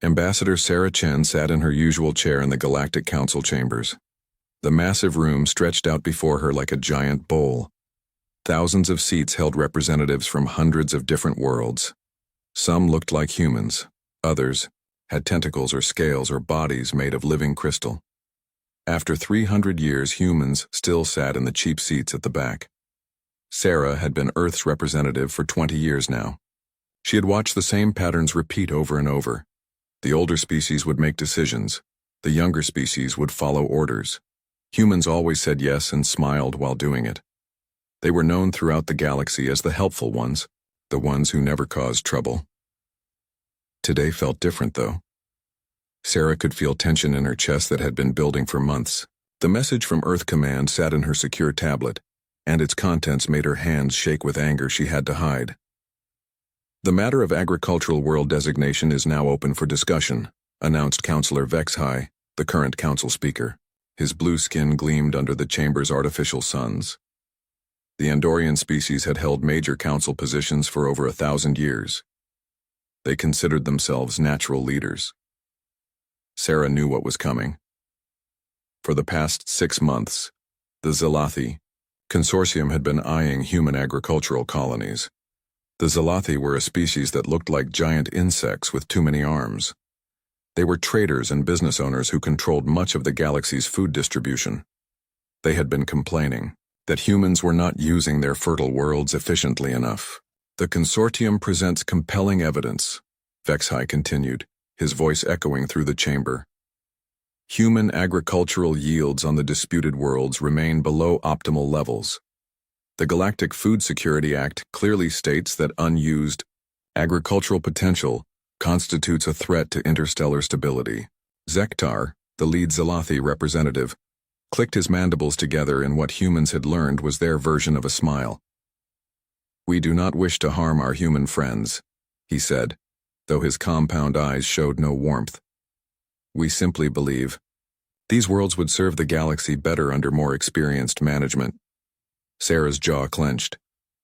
Ambassador Sarah Chen sat in her usual chair in the Galactic Council chambers. The massive room stretched out before her like a giant bowl. Thousands of seats held representatives from hundreds of different worlds. Some looked like humans, others had tentacles or scales or bodies made of living crystal. After 300 years, humans still sat in the cheap seats at the back. Sarah had been Earth's representative for 20 years now. She had watched the same patterns repeat over and over. The older species would make decisions. The younger species would follow orders. Humans always said yes and smiled while doing it. They were known throughout the galaxy as the helpful ones, the ones who never caused trouble. Today felt different, though. Sarah could feel tension in her chest that had been building for months. The message from Earth Command sat in her secure tablet, and its contents made her hands shake with anger she had to hide. The matter of agricultural world designation is now open for discussion, announced Councillor Vexhai, the current council speaker. His blue skin gleamed under the chamber's artificial suns. The Andorian species had held major council positions for over 1,000 years. They considered themselves natural leaders. Sarah knew what was coming. For the past 6 months, the Zalathi consortium had been eyeing human agricultural colonies. The Zalathi were a species that looked like giant insects with too many arms. They were traders and business owners who controlled much of the galaxy's food distribution. They had been complaining that humans were not using their fertile worlds efficiently enough. The consortium presents compelling evidence, Vexhai continued, his voice echoing through the chamber. Human agricultural yields on the disputed worlds remain below optimal levels. The Galactic Food Security Act clearly states that unused agricultural potential constitutes a threat to interstellar stability. Zektar, the lead Zalathi representative, clicked his mandibles together in what humans had learned was their version of a smile. "We do not wish to harm our human friends," he said, though his compound eyes showed no warmth. "We simply believe these worlds would serve the galaxy better under more experienced management." Sarah's jaw clenched.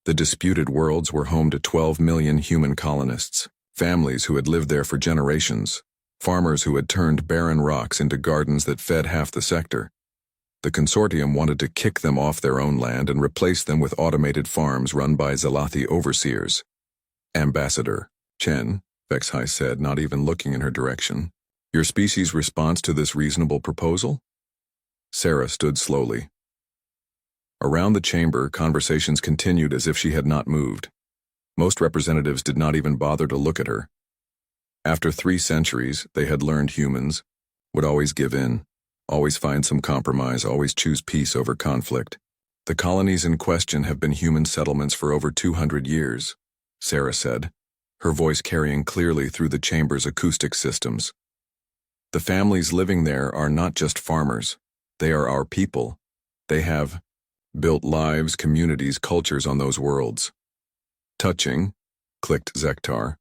The disputed worlds were home to 12 million human colonists, families who had lived there for generations, farmers who had turned barren rocks into gardens that fed half the sector. The consortium wanted to kick them off their own land and replace them with automated farms run by Zalathi overseers. "Ambassador Chen," Vexhai said, not even looking in her direction, "your species' response to this reasonable proposal?" Sarah stood slowly. Around the chamber, conversations continued as if she had not moved. Most representatives did not even bother to look at her. After 3 centuries, they had learned humans would always give in, always find some compromise, always choose peace over conflict. "The colonies in question have been human settlements for over 200 years, Sarah said, her voice carrying clearly through the chamber's acoustic systems. "The families living there are not just farmers. They are our people. They have built lives, communities, cultures on those worlds." "Touching," clicked Zektar,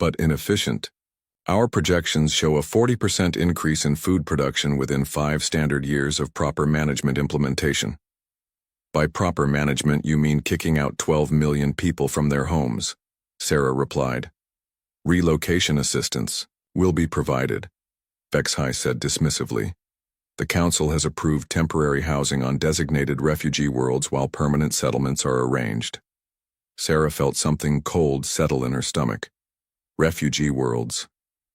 "but inefficient. Our projections show a 40% increase in food production within 5 standard years of proper management implementation." "By proper management, you mean kicking out 12 million people from their homes," Sarah replied. "Relocation assistance will be provided," Vexhai said dismissively. "The Council has approved temporary housing on designated refugee worlds while permanent settlements are arranged." Sarah felt something cold settle in her stomach. Refugee worlds.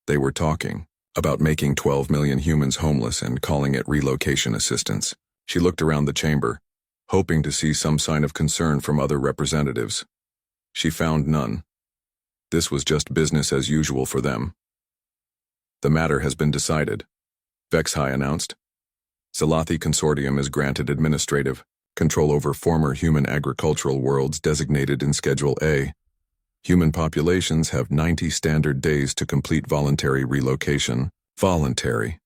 They were talking about making 12 million humans homeless and calling it relocation assistance. She looked around the chamber, hoping to see some sign of concern from other representatives. She found none. This was just business as usual for them. "The matter has been decided," Vexhai announced. "Zalathi Consortium is granted administrative control over former human agricultural worlds designated in Schedule A. Human populations have 90 standard days to complete voluntary relocation." Voluntary.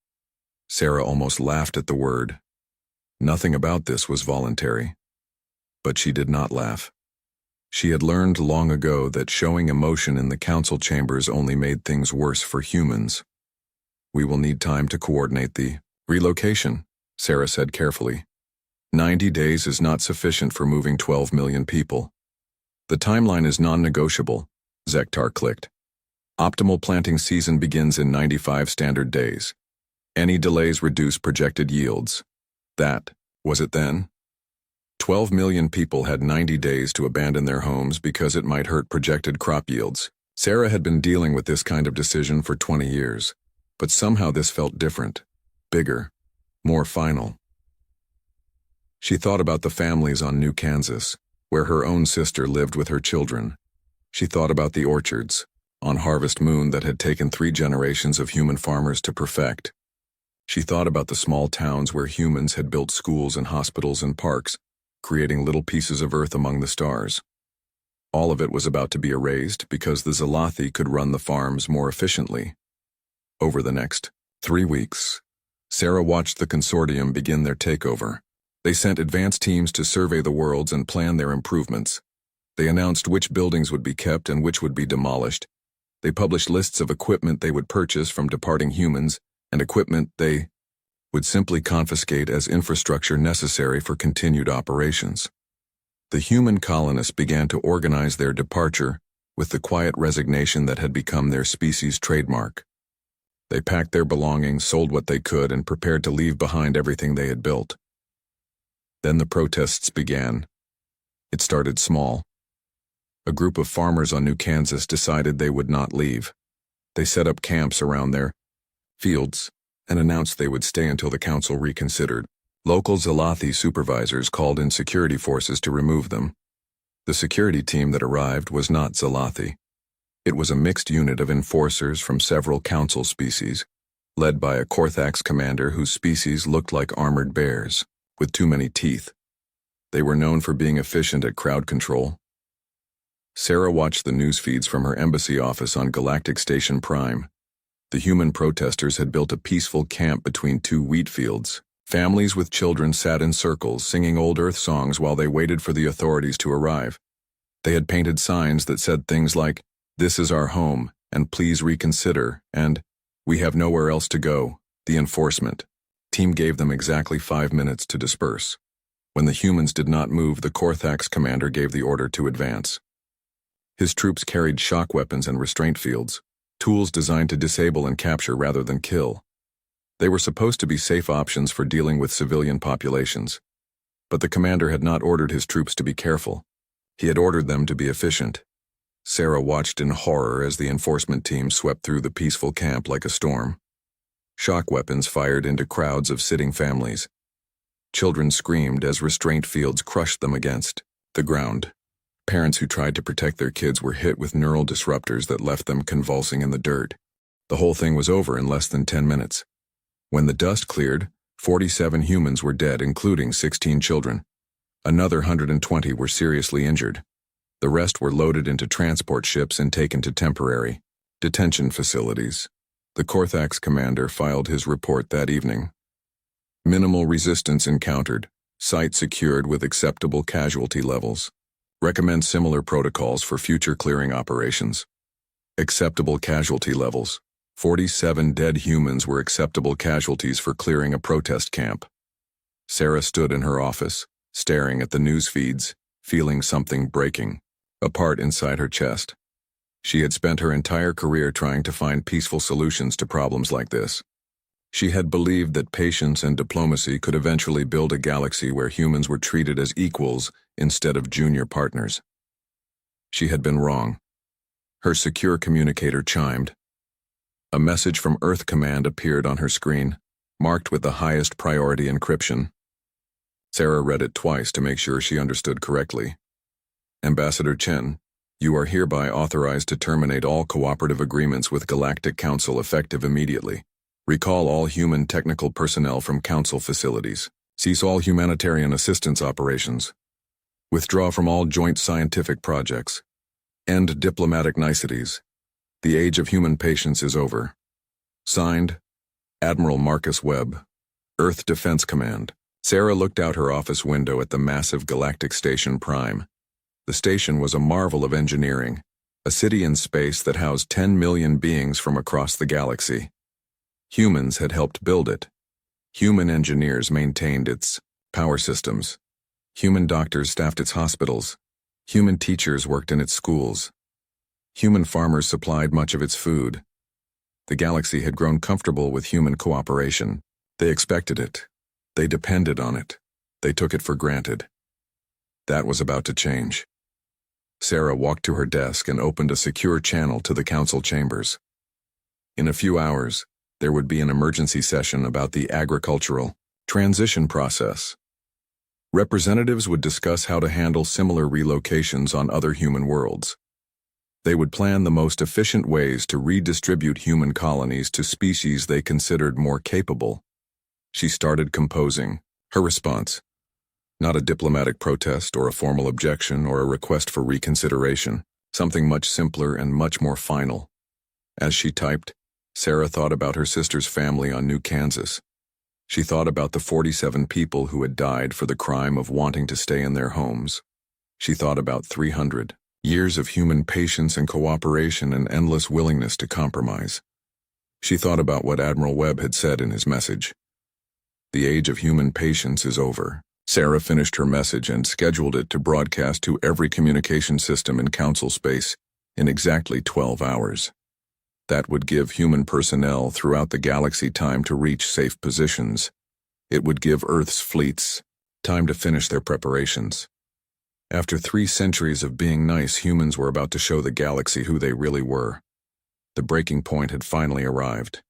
Sarah almost laughed at the word. Nothing about this was voluntary. But she did not laugh. She had learned long ago that showing emotion in the council chambers only made things worse for humans. "We will need time to coordinate the relocation," Sarah said carefully. 90 days is not sufficient for moving 12 million people. "The timeline is non-negotiable," Zektar clicked. Optimal planting season begins in 95 standard days. Any delays reduce projected yields. That was it then? 12 million people had 90 days to abandon their homes because it might hurt projected crop yields. Sarah had been dealing with this kind of decision for 20 years, but somehow this felt different, bigger, more final. She thought about the families on New Kansas, where her own sister lived with her children. She thought about the orchards on Harvest Moon that had taken 3 generations of human farmers to perfect. She thought about the small towns where humans had built schools and hospitals and parks, creating little pieces of earth among the stars. All of it was about to be erased because the Scifi could run the farms more efficiently. Over the next 3 weeks, Sarah watched the consortium begin their takeover. They sent advanced teams to survey the worlds and plan their improvements. They announced which buildings would be kept and which would be demolished. They published lists of equipment they would purchase from departing humans and equipment they would simply confiscate as infrastructure necessary for continued operations. The human colonists began to organize their departure with the quiet resignation that had become their species' trademark. They packed their belongings, sold what they could, and prepared to leave behind everything they had built. Then the protests began. It started small. A group of farmers on New Kansas decided they would not leave. They set up camps around their fields and announced they would stay until the council reconsidered. Local Scifi supervisors called in security forces to remove them. The security team that arrived was not Scifi. It was a mixed unit of enforcers from several council species, led by a Korthax commander whose species looked like armored bears, with too many teeth. They were known for being efficient at crowd control. Sarah watched the news feeds from her embassy office on Galactic Station Prime. The human protesters had built a peaceful camp between 2 wheat fields. Families with children sat in circles singing old Earth songs while they waited for the authorities to arrive. They had painted signs that said things like, "This is our home, and please reconsider," and "We have nowhere else to go." The enforcement team gave them exactly 5 minutes to disperse. When the humans did not move, the Korthax commander gave the order to advance. His troops carried shock weapons and restraint fields, tools designed to disable and capture rather than kill. They were supposed to be safe options for dealing with civilian populations. But the commander had not ordered his troops to be careful. He had ordered them to be efficient. Sarah watched in horror as the enforcement team swept through the peaceful camp like a storm. Shock weapons fired into crowds of sitting families. Children screamed as restraint fields crushed them against the ground. Parents who tried to protect their kids were hit with neural disruptors that left them convulsing in the dirt. The whole thing was over in less than 10 minutes. When the dust cleared, 47 humans were dead, including 16 children. Another 120 were seriously injured. The rest were loaded into transport ships and taken to temporary detention facilities. The Korthax commander filed his report that evening. Minimal resistance encountered. Site secured with acceptable casualty levels. Recommend similar protocols for future clearing operations. Acceptable casualty levels. 47 dead humans were acceptable casualties for clearing a protest camp. Sarah stood in her office, staring at the news feeds, feeling something breaking, a part inside her chest. She had spent her entire career trying to find peaceful solutions to problems like this. She had believed that patience and diplomacy could eventually build a galaxy where humans were treated as equals instead of junior partners. She had been wrong. Her secure communicator chimed. A message from Earth Command appeared on her screen, marked with the highest priority encryption. Sarah read it twice to make sure she understood correctly. Ambassador Chen, you are hereby authorized to terminate all cooperative agreements with Galactic Council effective immediately. Recall all human technical personnel from Council facilities. Cease all humanitarian assistance operations. Withdraw from all joint scientific projects. End diplomatic niceties. The age of human patience is over. Signed, Admiral Marcus Webb, Earth Defense Command. Sarah looked out her office window at the massive Galactic Station Prime. The station was a marvel of engineering, a city in space that housed 10 million beings from across the galaxy. Humans had helped build it. Human engineers maintained its power systems. Human doctors staffed its hospitals. Human teachers worked in its schools. Human farmers supplied much of its food. The galaxy had grown comfortable with human cooperation. They expected it. They depended on it. They took it for granted. That was about to change. Sarah walked to her desk and opened a secure channel to the council chambers. In a few hours, there would be an emergency session about the agricultural transition process. Representatives would discuss how to handle similar relocations on other human worlds. They would plan the most efficient ways to redistribute human colonies to species they considered more capable. She started composing her response. Not a diplomatic protest or a formal objection or a request for reconsideration, something much simpler and much more final. As she typed, Sarah thought about her sister's family on New Kansas. She thought about the 47 people who had died for the crime of wanting to stay in their homes. She thought about 300 years of human patience and cooperation and endless willingness to compromise. She thought about what Admiral Webb had said in his message. The age of human patience is over. Sarah finished her message and scheduled it to broadcast to every communication system in council space in exactly 12 hours. That would give human personnel throughout the galaxy time to reach safe positions. It would give Earth's fleets time to finish their preparations. After 3 centuries of being nice, humans were about to show the galaxy who they really were. The breaking point had finally arrived.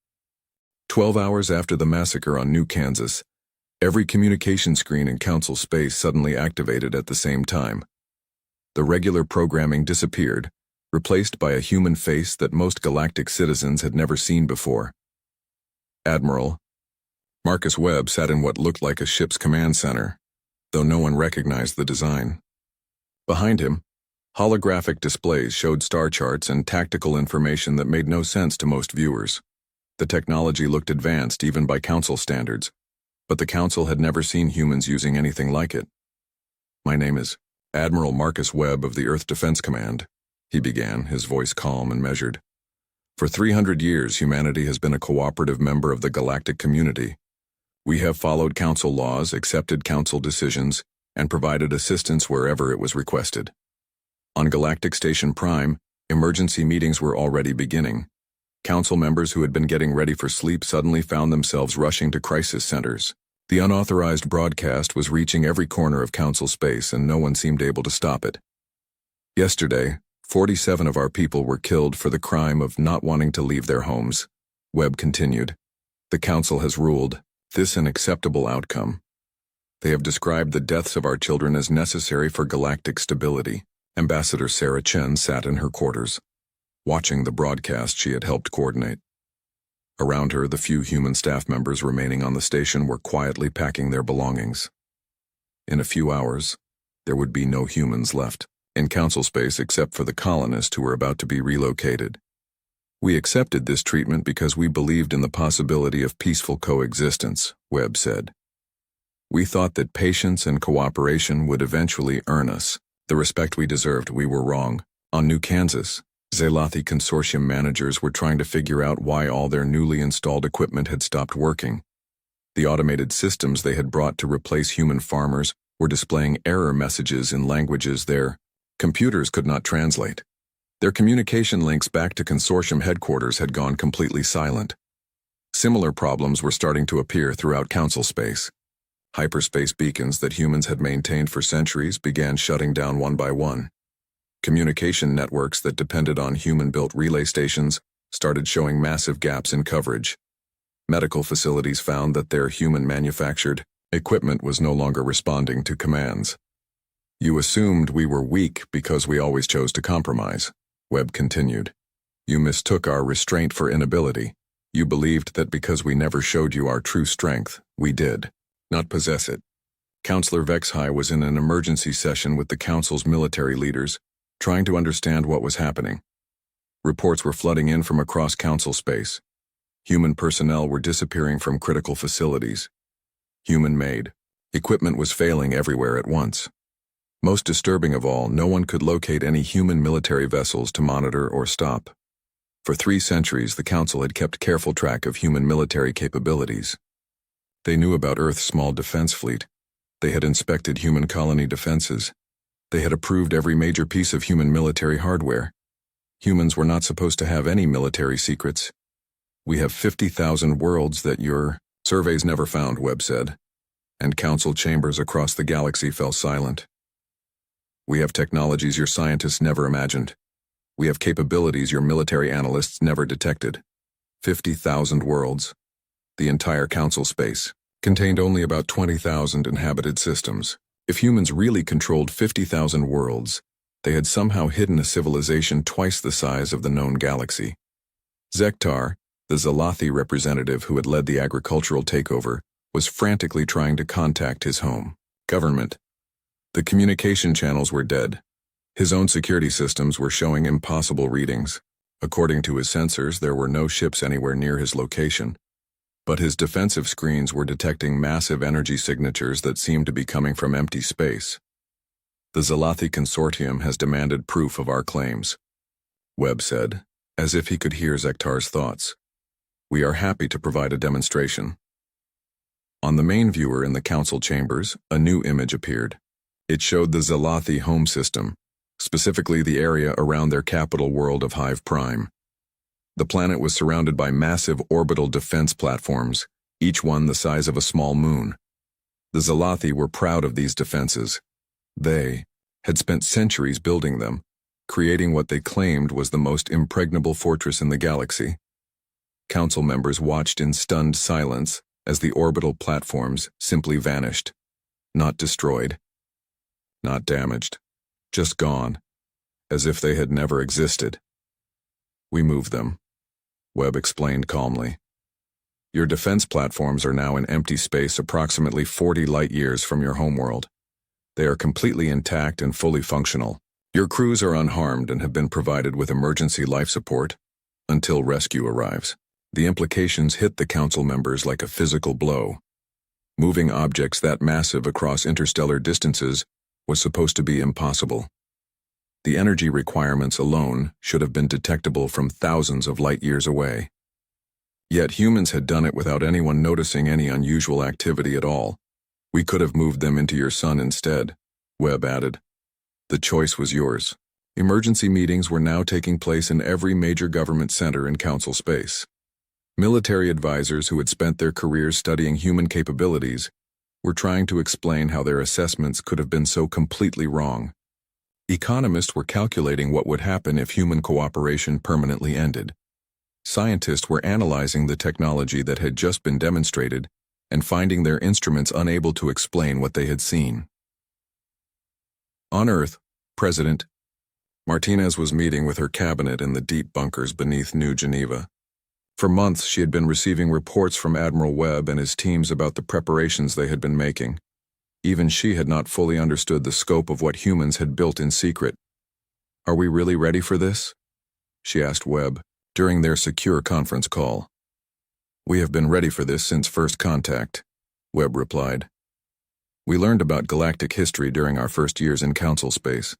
12 hours after the massacre on New Kansas, every communication screen in council space suddenly activated at the same time. The regular programming disappeared, replaced by a human face that most galactic citizens had never seen before. Admiral Marcus Webb sat in what looked like a ship's command center, though no one recognized the design. Behind him, holographic displays showed star charts and tactical information that made no sense to most viewers. The technology looked advanced even by council standards, but the council had never seen humans using anything like it. "My name is Admiral Marcus Webb of the Earth Defense Command," he began, his voice calm and measured. "For 300 years, humanity has been a cooperative member of the galactic community. We have followed council laws, accepted council decisions, and provided assistance wherever it was requested. On Galactic Station Prime, emergency meetings were already beginning. Council members who had been getting ready for sleep suddenly found themselves rushing to crisis centers. The unauthorized broadcast was reaching every corner of council space, and no one seemed able to stop it. Yesterday, 47 of our people were killed for the crime of not wanting to leave their homes," Webb continued. "The council has ruled this an acceptable outcome. They have described the deaths of our children as necessary for galactic stability." Ambassador Sarah Chen sat in her quarters, watching the broadcast she had helped coordinate. Around her, the few human staff members remaining on the station were quietly packing their belongings. In a few hours, there would be no humans left in council space except for the colonists who were about to be relocated. "We accepted this treatment because we believed in the possibility of peaceful coexistence," Webb said. "We thought that patience and cooperation would eventually earn us the respect we deserved. We were wrong. On New Kansas, Zelathi Consortium managers were trying to figure out why all their newly installed equipment had stopped working. The automated systems they had brought to replace human farmers were displaying error messages in languages their computers could not translate. Their communication links back to Consortium headquarters had gone completely silent. Similar problems were starting to appear throughout council space. Hyperspace beacons that humans had maintained for centuries began shutting down one by one. Communication networks that depended on human-built relay stations started showing massive gaps in coverage. Medical facilities found that their human-manufactured equipment was no longer responding to commands. "You assumed we were weak because we always chose to compromise," Webb continued. "You mistook our restraint for inability. You believed that because we never showed you our true strength, we did not possess it." Counselor Vexhai was in an emergency session with the council's military leaders, trying to understand what was happening. Reports were flooding in from across council space. Human personnel were disappearing from critical facilities. Human-made equipment was failing everywhere at once. Most disturbing of all, no one could locate any human military vessels to monitor or stop. For 3 centuries, the Council had kept careful track of human military capabilities. They knew about Earth's small defense fleet. They had inspected human colony defenses. They had approved every major piece of human military hardware. Humans were not supposed to have any military secrets. We have 50,000 worlds that your surveys never found, Webb said, and council chambers across the galaxy fell silent. We have technologies your scientists never imagined. We have capabilities your military analysts never detected. 50,000 worlds. The entire council space contained only about 20,000 inhabited systems. If humans really controlled 50,000 worlds, they had somehow hidden a civilization twice the size of the known galaxy. Zektar, the Zalathi representative who had led the agricultural takeover, was frantically trying to contact his home government. The communication channels were dead. His own security systems were showing impossible readings. According to his sensors, there were no ships anywhere near his location. But his defensive screens were detecting massive energy signatures that seemed to be coming from empty space. The Zalathi Consortium has demanded proof of our claims, Webb said, as if he could hear Zektar's thoughts. We are happy to provide a demonstration. On the main viewer in the council chambers, a new image appeared. It showed the Zalathi home system, specifically the area around their capital world of Hive Prime. The planet was surrounded by massive orbital defense platforms, each one the size of a small moon. The Zalathi were proud of these defenses. They had spent centuries building them, creating what they claimed was the most impregnable fortress in the galaxy. Council members watched in stunned silence as the orbital platforms simply vanished. Not destroyed, not damaged, just gone, as if they had never existed. We moved them, Webb explained calmly. Your defense platforms are now in empty space approximately 40 light-years from your homeworld. They are completely intact and fully functional. Your crews are unharmed and have been provided with emergency life support until rescue arrives. The implications hit the council members like a physical blow. Moving objects that massive across interstellar distances was supposed to be impossible. The energy requirements alone should have been detectable from thousands of light-years away. Yet humans had done it without anyone noticing any unusual activity at all. We could have moved them into your sun instead, Webb added. The choice was yours. Emergency meetings were now taking place in every major government center in council space. Military advisors who had spent their careers studying human capabilities were trying to explain how their assessments could have been so completely wrong. Economists were calculating what would happen if human cooperation permanently ended. Scientists were analyzing the technology that had just been demonstrated and finding their instruments unable to explain what they had seen. On Earth, President Martinez was meeting with her cabinet in the deep bunkers beneath New Geneva. For months, she had been receiving reports from Admiral Webb and his teams about the preparations they had been making. Even she had not fully understood the scope of what humans had built in secret. Are we really ready for this? She asked Webb during their secure conference call. We have been ready for this since first contact, Webb replied. We learned about galactic history during our first years in council space.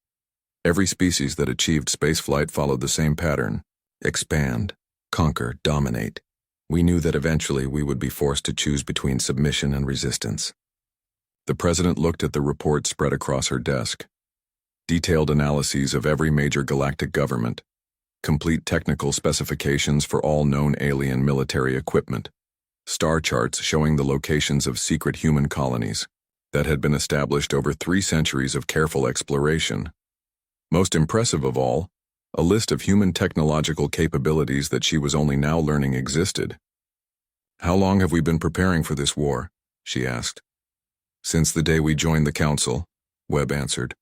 Every species that achieved spaceflight followed the same pattern: expand, conquer, dominate. We knew that eventually we would be forced to choose between submission and resistance. The president looked at the report spread across her desk. Detailed analyses of every major galactic government, complete technical specifications for all known alien military equipment, star charts showing the locations of secret human colonies that had been established over 3 centuries of careful exploration. Most impressive of all, a list of human technological capabilities that she was only now learning existed. How long have we been preparing for this war? She asked. Since the day we joined the council, Webb answered.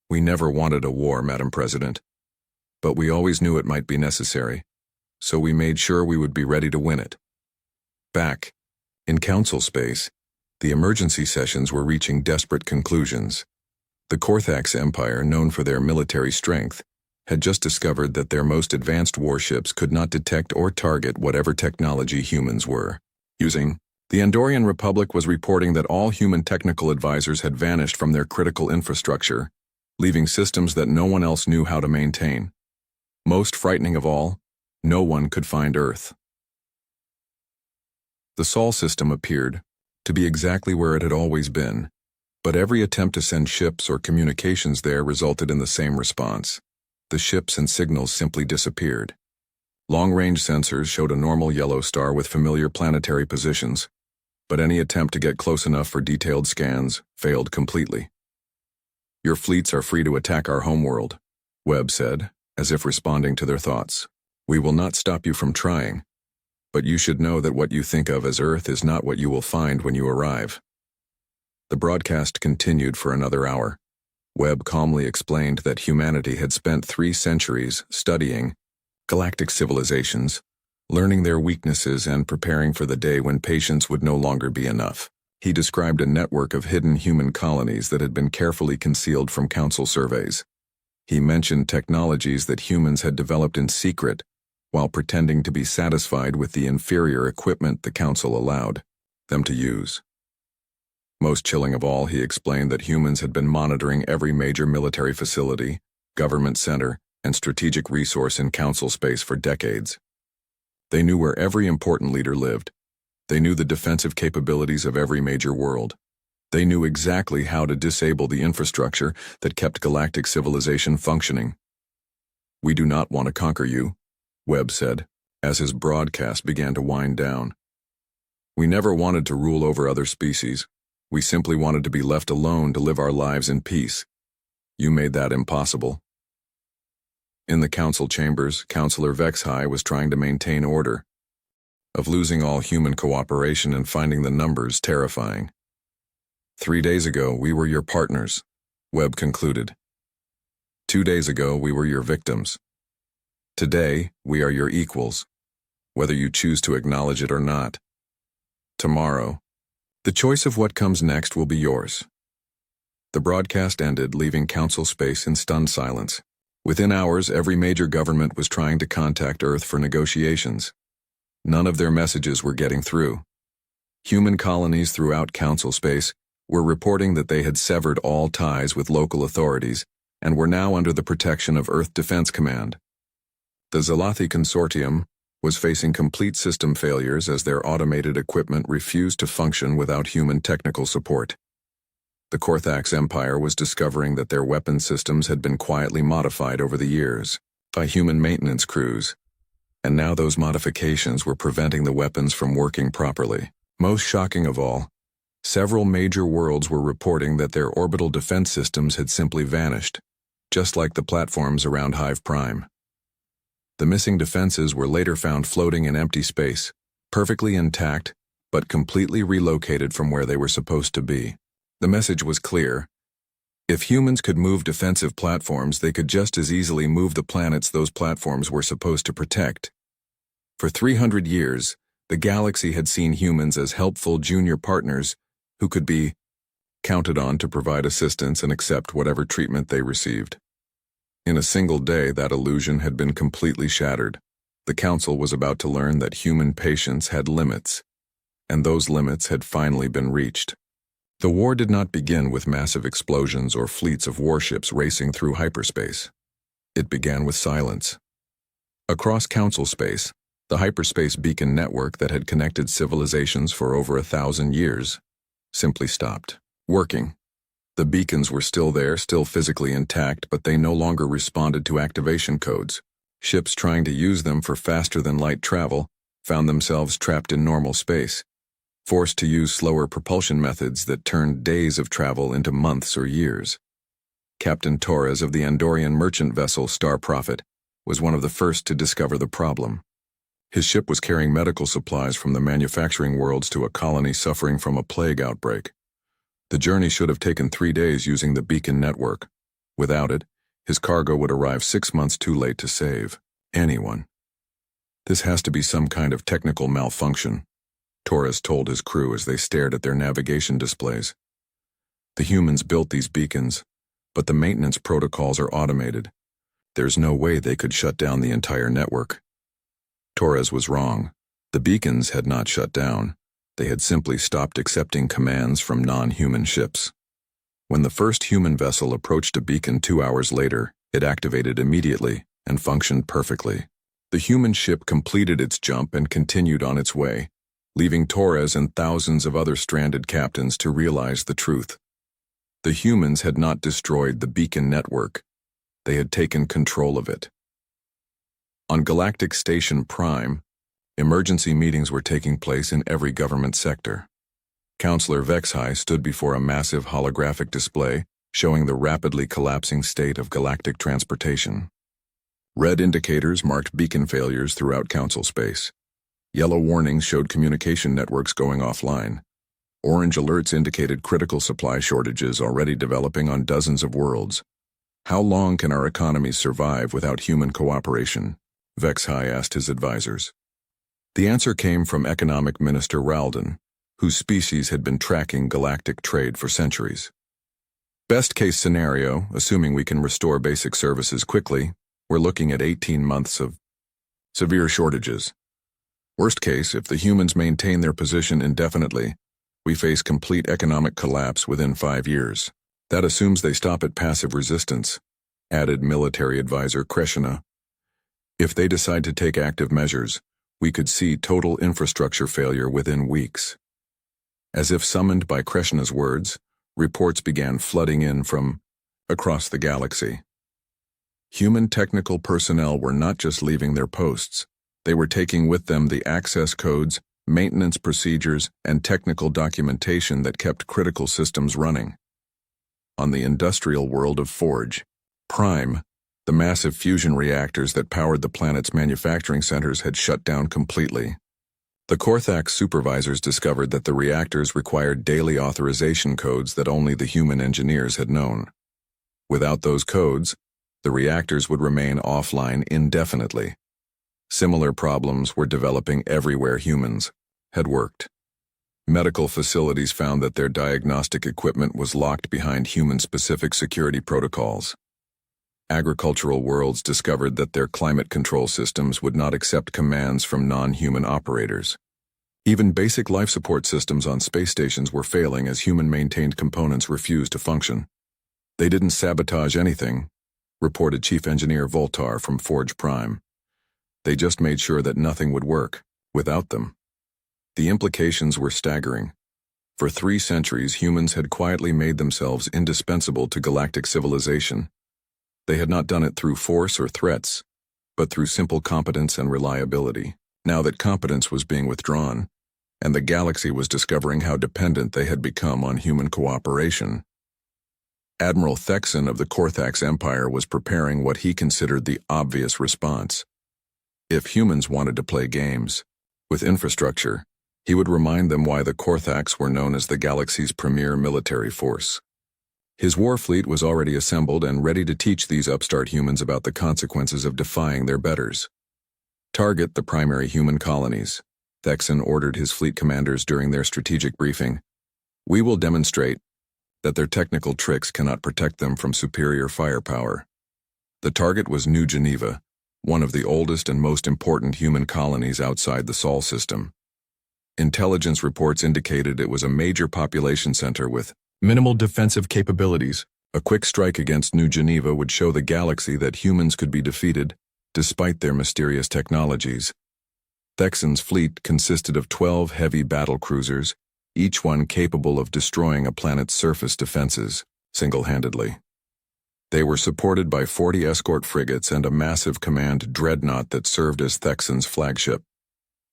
We never wanted a war, Madam President. But we always knew it might be necessary, so we made sure we would be ready to win it. Back in council space, the emergency sessions were reaching desperate conclusions. The Korthax Empire, known for their military strength, had just discovered that their most advanced warships could not detect or target whatever technology humans were using. The Andorian Republic was reporting that all human technical advisors had vanished from their critical infrastructure, leaving systems that no one else knew how to maintain. Most frightening of all, no one could find Earth. The Sol system appeared to be exactly where it had always been, but every attempt to send ships or communications there resulted in the same response: the ships and signals simply disappeared. Long-range sensors showed a normal yellow star with familiar planetary positions, but any attempt to get close enough for detailed scans failed completely. "Your fleets are free to attack our homeworld," Webb said, as if responding to their thoughts. "We will not stop you from trying, but you should know that what you think of as Earth is not what you will find when you arrive." The broadcast continued for another hour. Webb calmly explained that humanity had spent 3 centuries studying galactic civilizations, learning their weaknesses and preparing for the day when patience would no longer be enough. He described a network of hidden human colonies that had been carefully concealed from Council surveys. He mentioned technologies that humans had developed in secret while pretending to be satisfied with the inferior equipment the Council allowed them to use. Most chilling of all, he explained that humans had been monitoring every major military facility, government center, and strategic resource in Council space for decades. They knew where every important leader lived. They knew the defensive capabilities of every major world. They knew exactly how to disable the infrastructure that kept galactic civilization functioning. "We do not want to conquer you," Webb said, as his broadcast began to wind down. "We never wanted to rule over other species. We simply wanted to be left alone to live our lives in peace. You made that impossible." In the Council chambers, Councillor Vexhai was trying to maintain order. Of losing all human cooperation and finding the numbers terrifying. 3 days ago, we were your partners," Webb concluded. 2 days ago, we were your victims. Today, we are your equals, whether you choose to acknowledge it or not. Tomorrow, the choice of what comes next will be yours." The broadcast ended, leaving Council space in stunned silence. Within hours, every major government was trying to contact Earth for negotiations. None of their messages were getting through. Human colonies throughout Council space were reporting that they had severed all ties with local authorities and were now under the protection of Earth Defense Command. The Zalathi Consortium was facing complete system failures as their automated equipment refused to function without human technical support. The Korthax Empire was discovering that their weapon systems had been quietly modified over the years by human maintenance crews, and now those modifications were preventing the weapons from working properly. Most shocking of all, several major worlds were reporting that their orbital defense systems had simply vanished, just like the platforms around Hive Prime. The missing defenses were later found floating in empty space, perfectly intact, but completely relocated from where they were supposed to be. The message was clear. If humans could move defensive platforms, they could just as easily move the planets those platforms were supposed to protect. For 300 years, the galaxy had seen humans as helpful junior partners who could be counted on to provide assistance and accept whatever treatment they received. In a single day, that illusion had been completely shattered. The Council was about to learn that human patience had limits, and those limits had finally been reached. The war did not begin with massive explosions or fleets of warships racing through hyperspace. It began with silence. Across Council space, the hyperspace beacon network that had connected civilizations for over 1,000 years simply stopped working. The beacons were still there, still physically intact, but they no longer responded to activation codes. Ships trying to use them for faster-than-light travel found themselves trapped in normal space, forced to use slower propulsion methods that turned days of travel into months or years. Captain Torres of the Andorian merchant vessel Star Prophet was one of the first to discover the problem. His ship was carrying medical supplies from the manufacturing worlds to a colony suffering from a plague outbreak. The journey should have taken 3 days using the beacon network. Without it, his cargo would arrive 6 months too late to save anyone. "This has to be some kind of technical malfunction," Torres told his crew as they stared at their navigation displays. "The humans built these beacons, but the maintenance protocols are automated. There's no way they could shut down the entire network." Torres was wrong. The beacons had not shut down. They had simply stopped accepting commands from non-human ships. When the first human vessel approached a beacon 2 hours later, it activated immediately and functioned perfectly. The human ship completed its jump and continued on its way, leaving Torres and thousands of other stranded captains to realize the truth. The humans had not destroyed the beacon network. They had taken control of it. On Galactic Station Prime, emergency meetings were taking place in every government sector. Counselor Vexhai stood before a massive holographic display showing the rapidly collapsing state of galactic transportation. Red indicators marked beacon failures throughout Council space. Yellow warnings showed communication networks going offline. Orange alerts indicated critical supply shortages already developing on dozens of worlds. How long can our economies survive without human cooperation? Vexhai asked his advisors. The answer came from Economic Minister Ralden, whose species had been tracking galactic trade for centuries. Best case scenario, assuming we can restore basic services quickly, we're looking at 18 months of severe shortages. Worst case, if the humans maintain their position indefinitely, we face complete economic collapse within 5 years. That assumes they stop at passive resistance, added military advisor Kreshna. If they decide to take active measures, we could see total infrastructure failure within weeks. As if summoned by Kreshna's words, reports began flooding in from across the galaxy. Human technical personnel were not just leaving their posts, they were taking with them the access codes, maintenance procedures, and technical documentation that kept critical systems running. On the industrial world of Forge, Prime, the massive fusion reactors that powered the planet's manufacturing centers had shut down completely. The Korthax supervisors discovered that the reactors required daily authorization codes that only the human engineers had known. Without those codes, the reactors would remain offline indefinitely. Similar problems were developing everywhere humans had worked. Medical facilities found that their diagnostic equipment was locked behind human-specific security protocols. Agricultural worlds discovered that their climate control systems would not accept commands from non-human operators. Even basic life support systems on space stations were failing as human-maintained components refused to function. They didn't sabotage anything, reported Chief Engineer Voltar from Forge Prime. They just made sure that nothing would work without them. The implications were staggering. For 3 centuries, humans had quietly made themselves indispensable to galactic civilization. They had not done it through force or threats, but through simple competence and reliability. Now that competence was being withdrawn, and the galaxy was discovering how dependent they had become on human cooperation, Admiral Thexan of the Korthax Empire was preparing what he considered the obvious response. If humans wanted to play games with infrastructure, he would remind them why the Korthax were known as the galaxy's premier military force. His war fleet was already assembled and ready to teach these upstart humans about the consequences of defying their betters. Target the primary human colonies, Thexan ordered his fleet commanders during their strategic briefing. We will demonstrate that their technical tricks cannot protect them from superior firepower. The target was New Geneva, one of the oldest and most important human colonies outside the Sol system. Intelligence reports indicated it was a major population center with minimal defensive capabilities. A quick strike against New Geneva would show the galaxy that humans could be defeated, despite their mysterious technologies. Thexan's fleet consisted of 12 heavy battle cruisers, each one capable of destroying a planet's surface defenses, single-handedly. They were supported by 40 escort frigates and a massive command dreadnought that served as Thexan's flagship.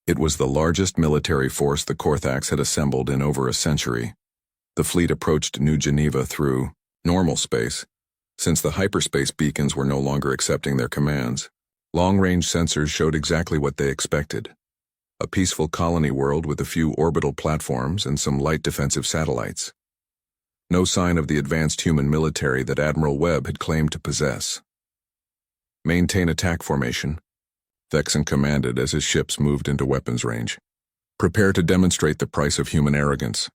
It was the largest military force the Korthax had assembled in over a century. The fleet approached New Geneva through normal space, since the hyperspace beacons were no longer accepting their commands. Long-range sensors showed exactly what they expected: a peaceful colony world with a few orbital platforms and some light defensive satellites. No sign of the advanced human military that Admiral Webb had claimed to possess. Maintain attack formation, Thexan commanded as his ships moved into weapons range. Prepare to demonstrate the price of human arrogance.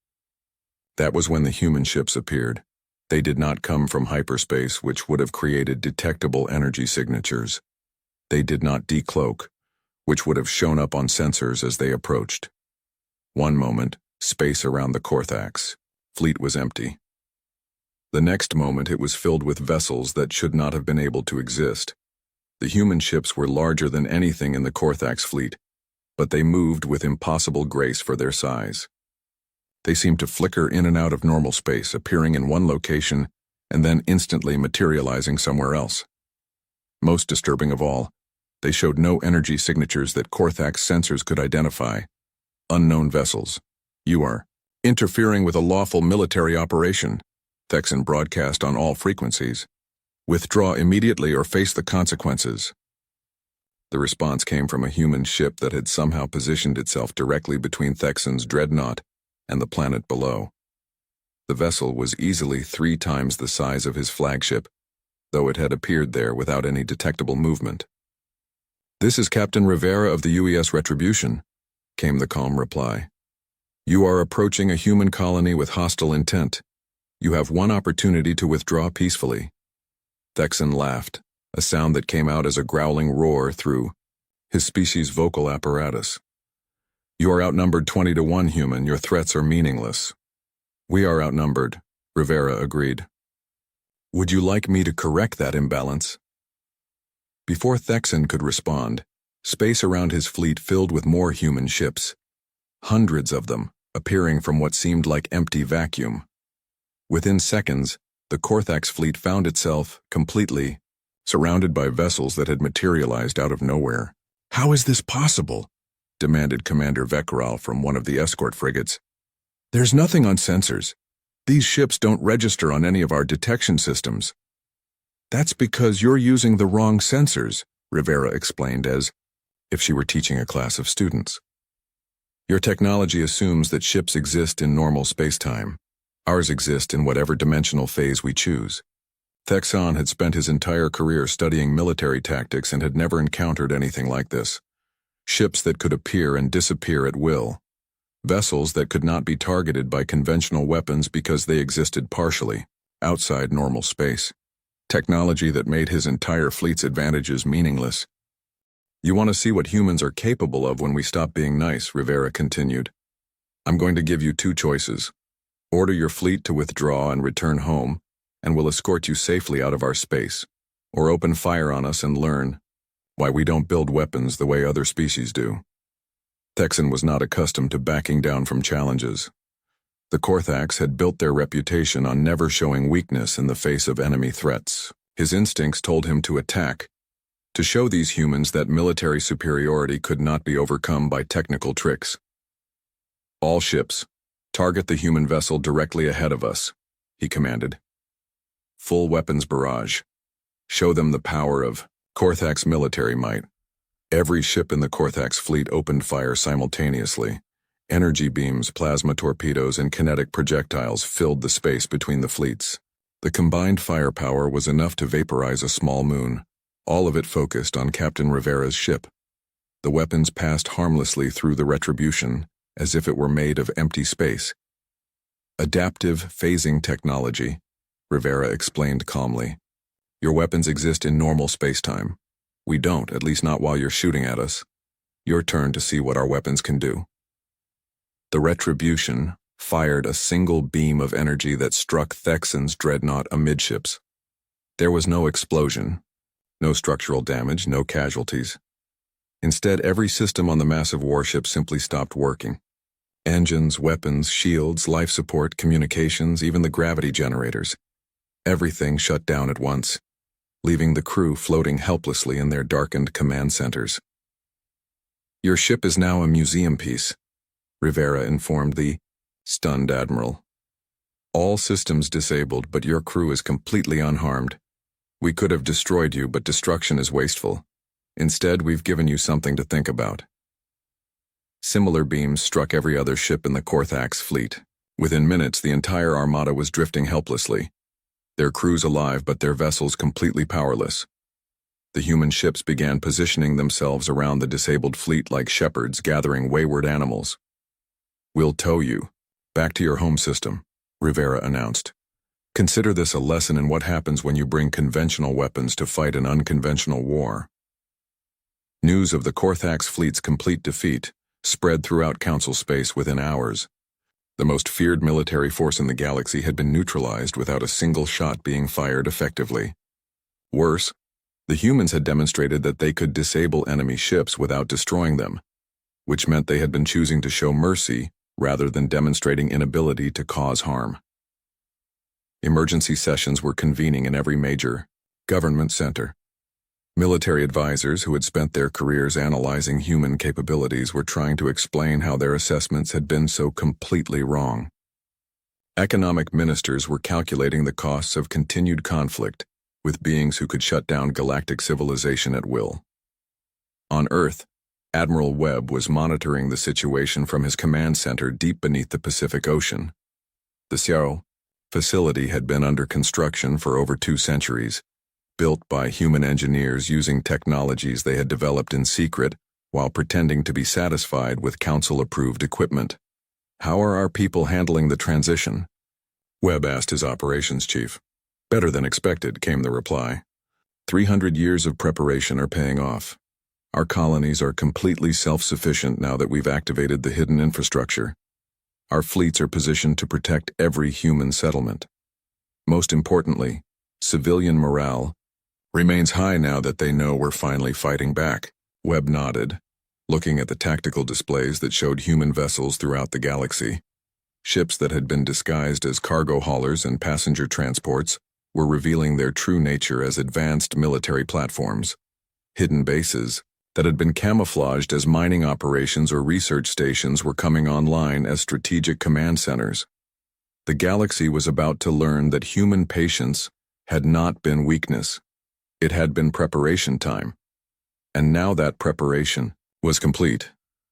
That was when the human ships appeared. They did not come from hyperspace, which would have created detectable energy signatures. They did not decloak, which would have shown up on sensors as they approached. One moment, space around the Korthax. Fleet was empty. The next moment it was filled with vessels that should not have been able to exist. The human ships were larger than anything in the Korthax fleet, but they moved with impossible grace for their size. They seemed to flicker in and out of normal space, appearing in one location and then instantly materializing somewhere else. Most disturbing of all, they showed no energy signatures that Korthak's sensors could identify. Unknown vessels. You are interfering with a lawful military operation, Thexan broadcast on all frequencies. Withdraw immediately or face the consequences. The response came from a human ship that had somehow positioned itself directly between Thexan's dreadnought and the planet below. The vessel was easily 3 times the size of his flagship, though it had appeared there without any detectable movement. "This is Captain Rivera of the UES Retribution," came the calm reply. "You are approaching a human colony with hostile intent. You have one opportunity to withdraw peacefully." Thexan laughed, a sound that came out as a growling roar through his species' vocal apparatus. "You are outnumbered 20 to 1, human. Your threats are meaningless." "We are outnumbered," Rivera agreed. "Would you like me to correct that imbalance?" Before Thexan could respond, space around his fleet filled with more human ships. Hundreds of them, appearing from what seemed like empty vacuum. Within seconds, the Korthak's fleet found itself, completely, surrounded by vessels that had materialized out of nowhere. "How is this possible?" demanded Commander Vekral from one of the escort frigates. "There's nothing on sensors. These ships don't register on any of our detection systems." "That's because you're using the wrong sensors," Rivera explained as if she were teaching a class of students. "Your technology assumes that ships exist in normal space-time. Ours exist in whatever dimensional phase we choose." Thexan had spent his entire career studying military tactics and had never encountered anything like this. Ships that could appear and disappear at will. Vessels that could not be targeted by conventional weapons because they existed partially, outside normal space. Technology that made his entire fleet's advantages meaningless. "You want to see what humans are capable of when we stop being nice," Rivera continued. "I'm going to give you 2 choices. Order your fleet to withdraw and return home, and we'll escort you safely out of our space, or open fire on us and learn why we don't build weapons the way other species do." Thexan was not accustomed to backing down from challenges. The Korthaks had built their reputation on never showing weakness in the face of enemy threats. His instincts told him to attack, to show these humans that military superiority could not be overcome by technical tricks. "All ships, target the human vessel directly ahead of us," he commanded. "Full weapons barrage. Show them the power of Korthak's military might." Every ship in the Korthak's fleet opened fire simultaneously. Energy beams, plasma torpedoes, and kinetic projectiles filled the space between the fleets. The combined firepower was enough to vaporize a small moon, all of it focused on Captain Rivera's ship. The weapons passed harmlessly through the Retribution, as if it were made of empty space. "Adaptive phasing technology," Rivera explained calmly. "Your weapons exist in normal space-time. We don't, at least not while you're shooting at us. Your turn to see what our weapons can do." The Retribution fired a single beam of energy that struck Thexan's dreadnought amidships. There was no explosion, no structural damage, no casualties. Instead, every system on the massive warship simply stopped working. Engines, weapons, shields, life support, communications, even the gravity generators. Everything shut down at once, leaving the crew floating helplessly in their darkened command centers. "Your ship is now a museum piece," Rivera informed the stunned admiral. "All systems disabled, but your crew is completely unharmed. We could have destroyed you, but destruction is wasteful. Instead, we've given you something to think about." Similar beams struck every other ship in the Korthak's fleet. Within minutes, the entire armada was drifting helplessly, their crews alive but their vessels completely powerless. The human ships began positioning themselves around the disabled fleet like shepherds gathering wayward animals. "We'll tow you back to your home system," Rivera announced. "Consider this a lesson in what happens when you bring conventional weapons to fight an unconventional war." News of the Korthak's fleet's complete defeat spread throughout Council space within hours. The most feared military force in the galaxy had been neutralized without a single shot being fired effectively. Worse, the humans had demonstrated that they could disable enemy ships without destroying them, which meant they had been choosing to show mercy rather than demonstrating inability to cause harm. Emergency sessions were convening in every major government center. Military advisors who had spent their careers analyzing human capabilities were trying to explain how their assessments had been so completely wrong. Economic ministers were calculating the costs of continued conflict with beings who could shut down galactic civilization at will. On Earth, Admiral Webb was monitoring the situation from his command center deep beneath the Pacific Ocean. The SCI-FI facility had been under construction for over 2 centuries, built by human engineers using technologies they had developed in secret while pretending to be satisfied with council-approved equipment. "How are our people handling the transition?" Webb asked his operations chief. "Better than expected," came the reply. 300 years of preparation are paying off. Our colonies are completely self-sufficient now that we've activated the hidden infrastructure. Our fleets are positioned to protect every human settlement. Most importantly, civilian morale remains high now that they know we're finally fighting back. Webb nodded, looking at the tactical displays that showed human vessels throughout the galaxy. Ships that had been disguised as cargo haulers and passenger transports were revealing their true nature as advanced military platforms. Hidden bases that had been camouflaged as mining operations or research stations were coming online as strategic command centers. The galaxy was about to learn that human patience had not been weakness. It had been preparation time. And now that preparation was complete.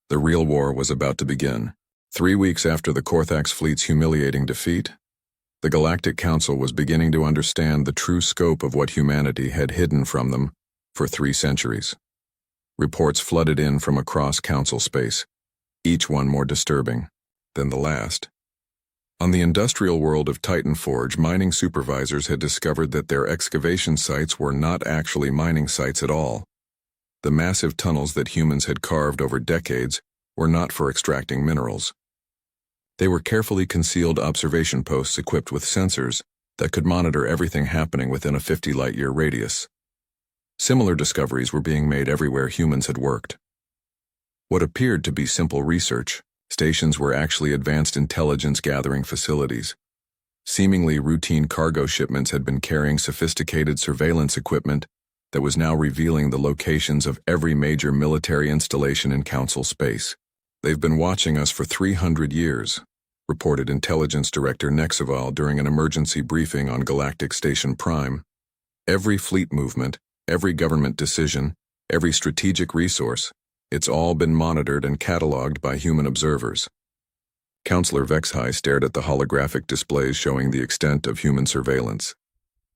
The real war was about to begin. 3 weeks after the Korthax fleet's humiliating defeat, the Galactic Council was beginning to understand the true scope of what humanity had hidden from them for 3 centuries. Reports flooded in from across council space, each one more disturbing than the last. On the industrial world of Titan Forge, mining supervisors had discovered that their excavation sites were not actually mining sites at all. The massive tunnels that humans had carved over decades were not for extracting minerals. They were carefully concealed observation posts equipped with sensors that could monitor everything happening within a 50 light-year radius. Similar discoveries were being made everywhere humans had worked. What appeared to be simple research stations were actually advanced intelligence-gathering facilities. Seemingly routine cargo shipments had been carrying sophisticated surveillance equipment that was now revealing the locations of every major military installation in council space. "They've been watching us for 300 years, reported Intelligence Director Nexaval during an emergency briefing on Galactic Station Prime. "Every fleet movement, every government decision, every strategic resource, it's all been monitored and cataloged by human observers." Counselor Vexhai stared at the holographic displays showing the extent of human surveillance.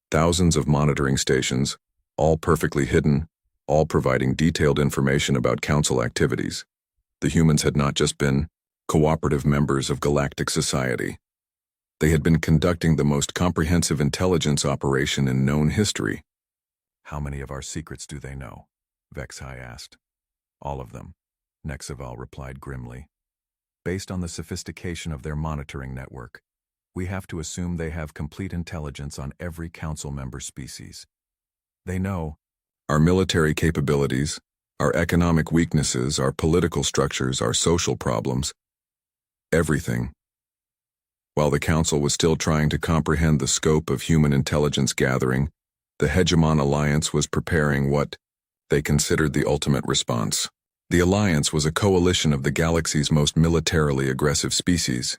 Thousands of monitoring stations, all perfectly hidden, all providing detailed information about council activities. The humans had not just been cooperative members of galactic society. They had been conducting the most comprehensive intelligence operation in known history. "How many of our secrets do they know?" Vexhai asked. "All of them," Nexaval replied grimly. "Based on the sophistication of their monitoring network, we have to assume they have complete intelligence on every council member species. They know our military capabilities, our economic weaknesses, our political structures, our social problems, everything." While the council was still trying to comprehend the scope of human intelligence gathering, the Hegemon Alliance was preparing what they considered the ultimate response. The Alliance was a coalition of the galaxy's most militarily aggressive species,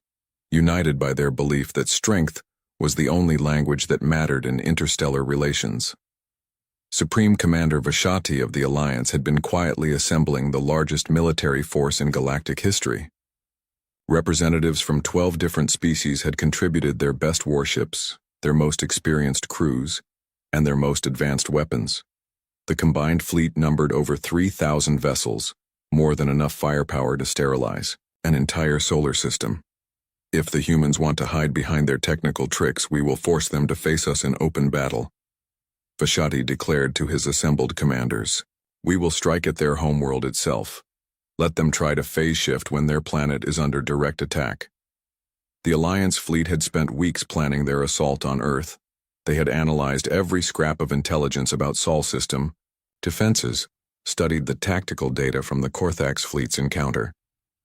united by their belief that strength was the only language that mattered in interstellar relations. Supreme Commander Vashati of the Alliance had been quietly assembling the largest military force in galactic history. Representatives from 12 different species had contributed their best warships, their most experienced crews, and their most advanced weapons. The combined fleet numbered over 3,000 vessels, more than enough firepower to sterilize an entire solar system. "If the humans want to hide behind their technical tricks, we will force them to face us in open battle," Vashati declared to his assembled commanders. "We will strike at their homeworld itself. Let them try to phase shift when their planet is under direct attack." The Alliance fleet had spent weeks planning their assault on Earth. They had analyzed every scrap of intelligence about Sol system defenses, studied the tactical data from the Korthax fleet's encounter,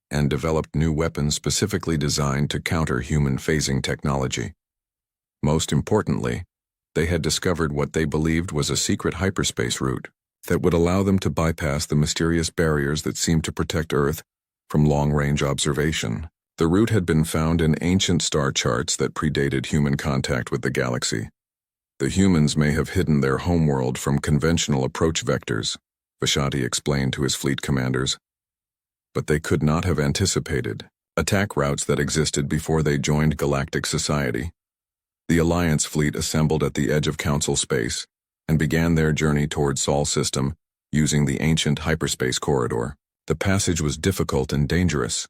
and developed new weapons specifically designed to counter human phasing technology. Most importantly, they had discovered what they believed was a secret hyperspace route that would allow them to bypass the mysterious barriers that seemed to protect Earth from long-range observation. The route had been found in ancient star charts that predated human contact with the galaxy. The humans may have hidden their homeworld from conventional approach vectors, Vashati explained to his fleet commanders. But they could not have anticipated attack routes that existed before they joined galactic society. The Alliance fleet assembled at the edge of Council space and began their journey toward Sol system using the ancient hyperspace corridor. The passage was difficult and dangerous,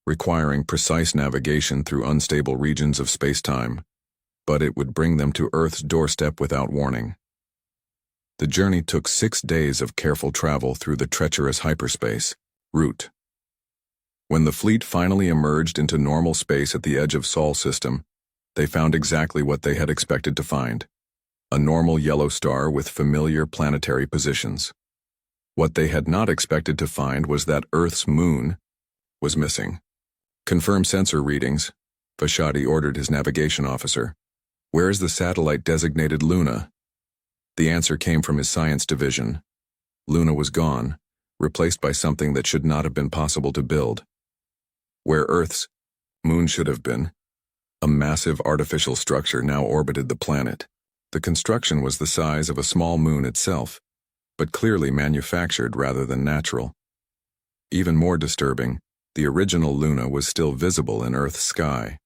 requiring precise navigation through unstable regions of space-time, but it would bring them to Earth's doorstep without warning. The journey took 6 days of careful travel through the treacherous hyperspace route. When the fleet finally emerged into normal space at the edge of Sol system, they found exactly what they had expected to find: a normal yellow star with familiar planetary positions. What they had not expected to find was that Earth's moon was missing. Confirm sensor readings, Vashati ordered his navigation officer. Where is the satellite designated Luna? The answer came from his science division. Luna was gone, replaced by something that should not have been possible to build. Where Earth's moon should have been, a massive artificial structure now orbited the planet. The construction was the size of a small moon itself, but clearly manufactured rather than natural. Even more disturbing, the original Luna was still visible in Earth's sky.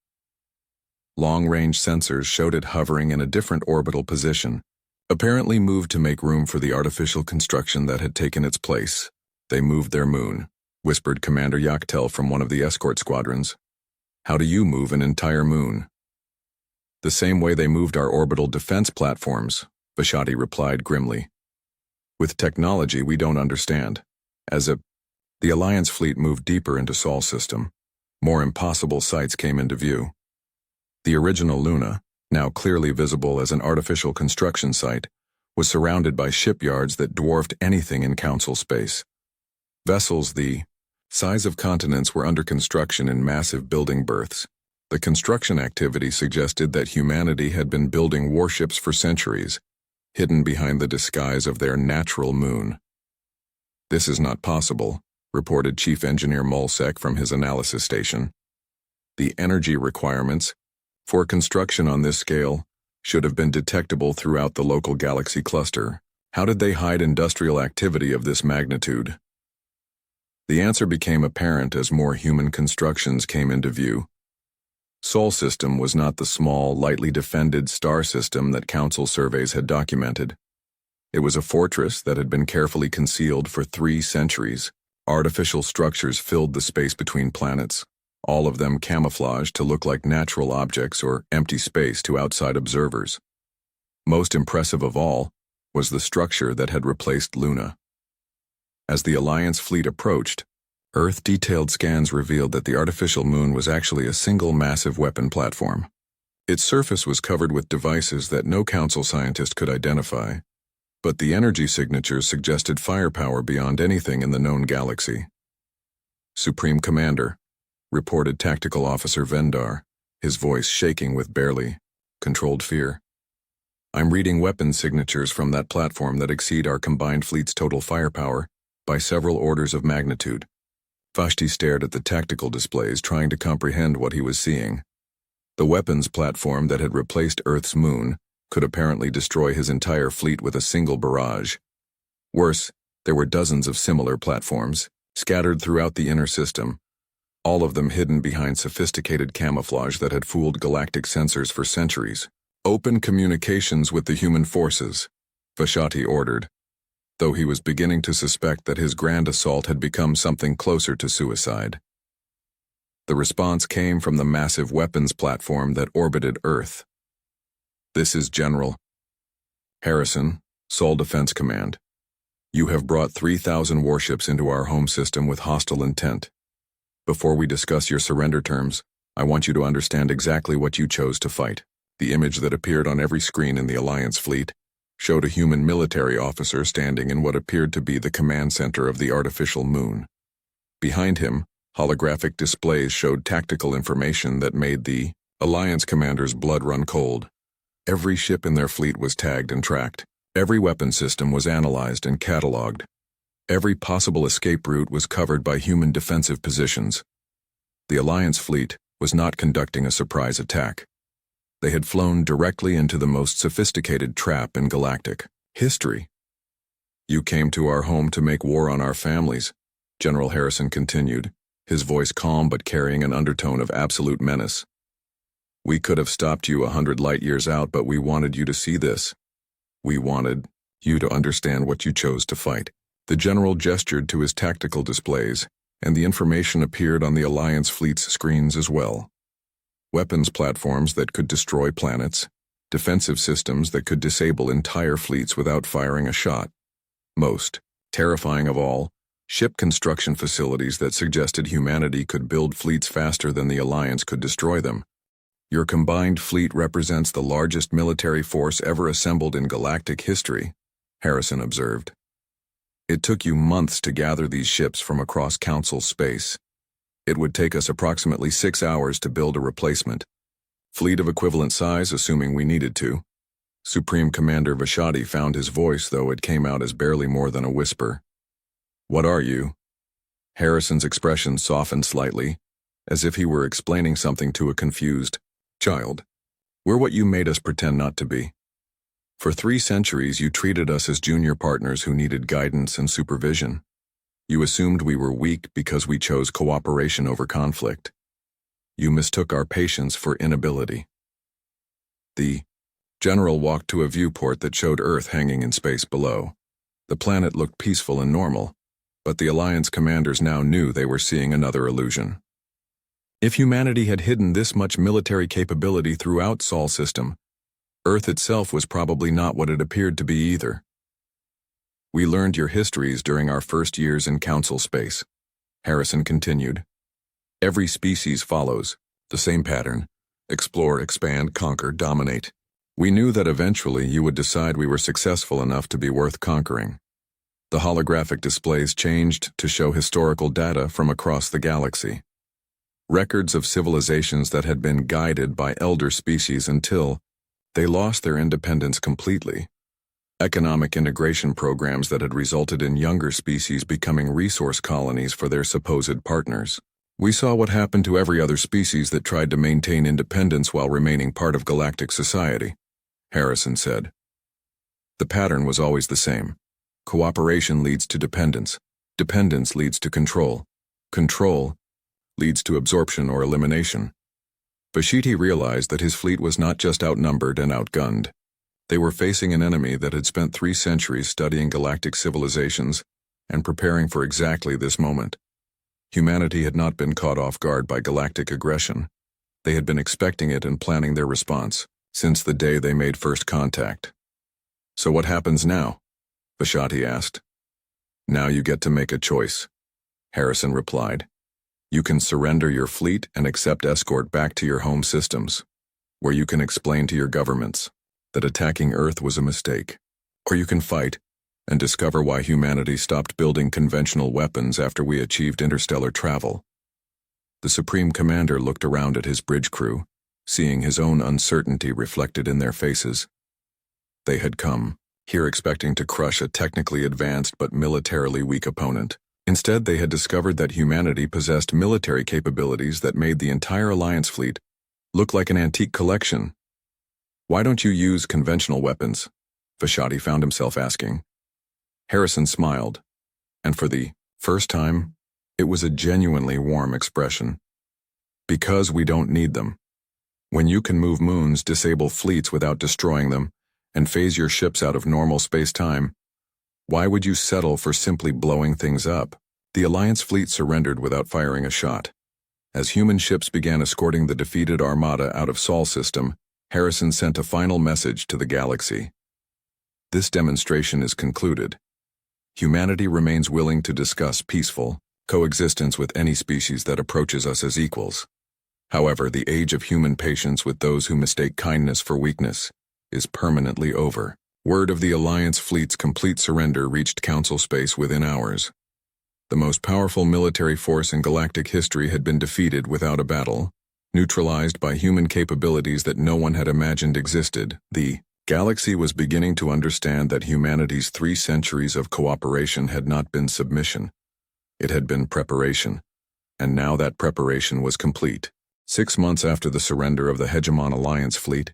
Long-range sensors showed it hovering in a different orbital position, apparently moved to make room for the artificial construction that had taken its place. They moved their moon, whispered Commander Yaktel from one of the escort squadrons. How do you move an entire moon? The same way they moved our orbital defense platforms, Vashati replied grimly. With technology we don't understand. The Alliance fleet moved deeper into Sol system. More impossible sights came into view. The original Luna, now clearly visible as an artificial construction site, was surrounded by shipyards that dwarfed anything in Council space. Vessels the size of continents were under construction in massive building berths. The construction activity suggested that humanity had been building warships for centuries, hidden behind the disguise of their natural moon. This is not possible, reported Chief Engineer Molsek from his analysis station. The energy requirements for construction on this scale should have been detectable throughout the local galaxy cluster. How did they hide industrial activity of this magnitude? The answer became apparent as more human constructions came into view. Sol system was not the small, lightly defended star system that Council surveys had documented. It was a fortress that had been carefully concealed for 3 centuries. Artificial structures filled the space between planets, all of them camouflaged to look like natural objects or empty space to outside observers. Most impressive of all was the structure that had replaced Luna. As the Alliance fleet approached, Earth-detailed scans revealed that the artificial moon was actually a single massive weapon platform. Its surface was covered with devices that no Council scientist could identify, but the energy signatures suggested firepower beyond anything in the known galaxy. Supreme Commander, reported Tactical Officer Vendar, his voice shaking with barely controlled fear. I'm reading weapon signatures from that platform that exceed our combined fleet's total firepower by several orders of magnitude. Vashti stared at the tactical displays, trying to comprehend what he was seeing. The weapons platform that had replaced Earth's moon could apparently destroy his entire fleet with a single barrage. Worse, there were dozens of similar platforms, scattered throughout the inner system, all of them hidden behind sophisticated camouflage that had fooled galactic sensors for centuries. Open communications with the human forces, Vashati ordered, though he was beginning to suspect that his grand assault had become something closer to suicide. The response came from the massive weapons platform that orbited Earth. This is General Harrison, Sol Defense Command. You have brought 3,000 warships into our home system with hostile intent. Before we discuss your surrender terms, I want you to understand exactly what you chose to fight. The image that appeared on every screen in the Alliance fleet showed a human military officer standing in what appeared to be the command center of the artificial moon. Behind him, holographic displays showed tactical information that made the Alliance commander's blood run cold. Every ship in their fleet was tagged and tracked, Every weapon system was analyzed and cataloged. Every possible escape route was covered by human defensive positions. The Alliance fleet was not conducting a surprise attack. They had flown directly into the most sophisticated trap in galactic history. "You came to our home to make war on our families," General Harrison continued, his voice calm but carrying an undertone of absolute menace. "We could have stopped you 100 light-years out, but we wanted you to see this. We wanted you to understand what you chose to fight." The general gestured to his tactical displays, and the information appeared on the Alliance fleet's screens as well. Weapons platforms that could destroy planets, defensive systems that could disable entire fleets without firing a shot. Most terrifying of all, ship construction facilities that suggested humanity could build fleets faster than the Alliance could destroy them. "Your combined fleet represents the largest military force ever assembled in galactic history," Harrison observed. "It took you months to gather these ships from across Council space. It would take us approximately 6 hours to build a replacement. Fleet of equivalent size, assuming we needed to." Supreme Commander Vashati found his voice, though it came out as barely more than a whisper. "What are you?" Harrison's expression softened slightly, as if he were explaining something to a confused child. "We're what you made us pretend not to be. For 3 centuries, you treated us as junior partners who needed guidance and supervision. You assumed we were weak because we chose cooperation over conflict. You mistook our patience for inability." The general walked to a viewport that showed Earth hanging in space below. The planet looked peaceful and normal, but the Alliance commanders now knew they were seeing another illusion. If humanity had hidden this much military capability throughout Sol system, Earth itself was probably not what it appeared to be either. "We learned your histories during our first years in Council space," Harrison continued. "Every species follows the same pattern: explore, expand, conquer, dominate. We knew that eventually you would decide we were successful enough to be worth conquering." The holographic displays changed to show historical data from across the galaxy. Records of civilizations that had been guided by elder species until they lost their independence completely. Economic integration programs that had resulted in younger species becoming resource colonies for their supposed partners. "We saw what happened to every other species that tried to maintain independence while remaining part of galactic society," Harrison said. "The pattern was always the same. Cooperation leads to dependence. Dependence leads to control. Control leads to absorption or elimination." Vashiti realized that his fleet was not just outnumbered and outgunned. They were facing an enemy that had spent 3 centuries studying galactic civilizations and preparing for exactly this moment. Humanity had not been caught off guard by galactic aggression. They had been expecting it and planning their response since the day they made first contact. "So what happens now?" Vashati asked. "Now you get to make a choice," Harrison replied. "You can surrender your fleet and accept escort back to your home systems, where you can explain to your governments that attacking Earth was a mistake. Or you can fight and discover why humanity stopped building conventional weapons after we achieved interstellar travel." The Supreme Commander looked around at his bridge crew, seeing his own uncertainty reflected in their faces. They had come here expecting to crush a technically advanced but militarily weak opponent. Instead, they had discovered that humanity possessed military capabilities that made the entire Alliance fleet look like an antique collection. "Why don't you use conventional weapons?" Vashati found himself asking. Harrison smiled, and for the first time, it was a genuinely warm expression. "Because we don't need them. When you can move moons, disable fleets without destroying them, and phase your ships out of normal space-time, why would you settle for simply blowing things up?" The Alliance fleet surrendered without firing a shot. As human ships began escorting the defeated armada out of Sol system, Harrison sent a final message to the galaxy. "This demonstration is concluded. Humanity remains willing to discuss peaceful coexistence with any species that approaches us as equals. However, the age of human patience with those who mistake kindness for weakness is permanently over." Word of the Alliance fleet's complete surrender reached Council space within hours. The most powerful military force in galactic history had been defeated without a battle, neutralized by human capabilities that no one had imagined existed. The Galaxy was beginning to understand that humanity's 3 centuries of cooperation had not been submission. It had been preparation, and now that preparation was complete. 6 months after the surrender of the Hegemon Alliance fleet,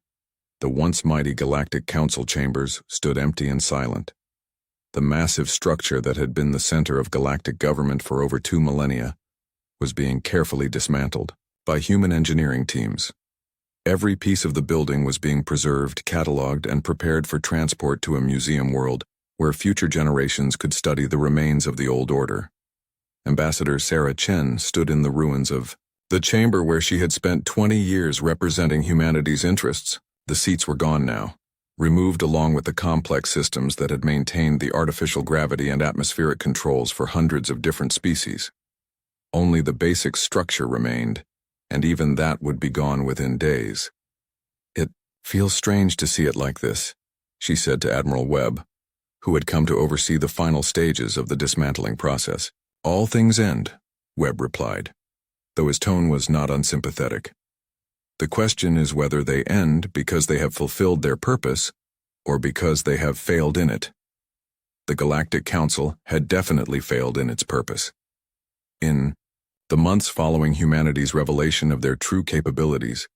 the once mighty Galactic Council chambers stood empty and silent. The massive structure that had been the center of galactic government for over 2 millennia was being carefully dismantled by human engineering teams. Every piece of the building was being preserved, cataloged, and prepared for transport to a museum world where future generations could study the remains of the old order. Ambassador Sarah Chen stood in the ruins of the chamber where she had spent 20 years representing humanity's interests. The seats were gone now, removed along with the complex systems that had maintained the artificial gravity and atmospheric controls for hundreds of different species. Only the basic structure remained, and even that would be gone within days. "It feels strange to see it like this," she said to Admiral Webb, who had come to oversee the final stages of the dismantling process. "All things end," Webb replied, though his tone was not unsympathetic. "The question is whether they end because they have fulfilled their purpose or because they have failed in it." The Galactic Council had definitely failed in its purpose. In the months following humanity's revelation of their true capabilities,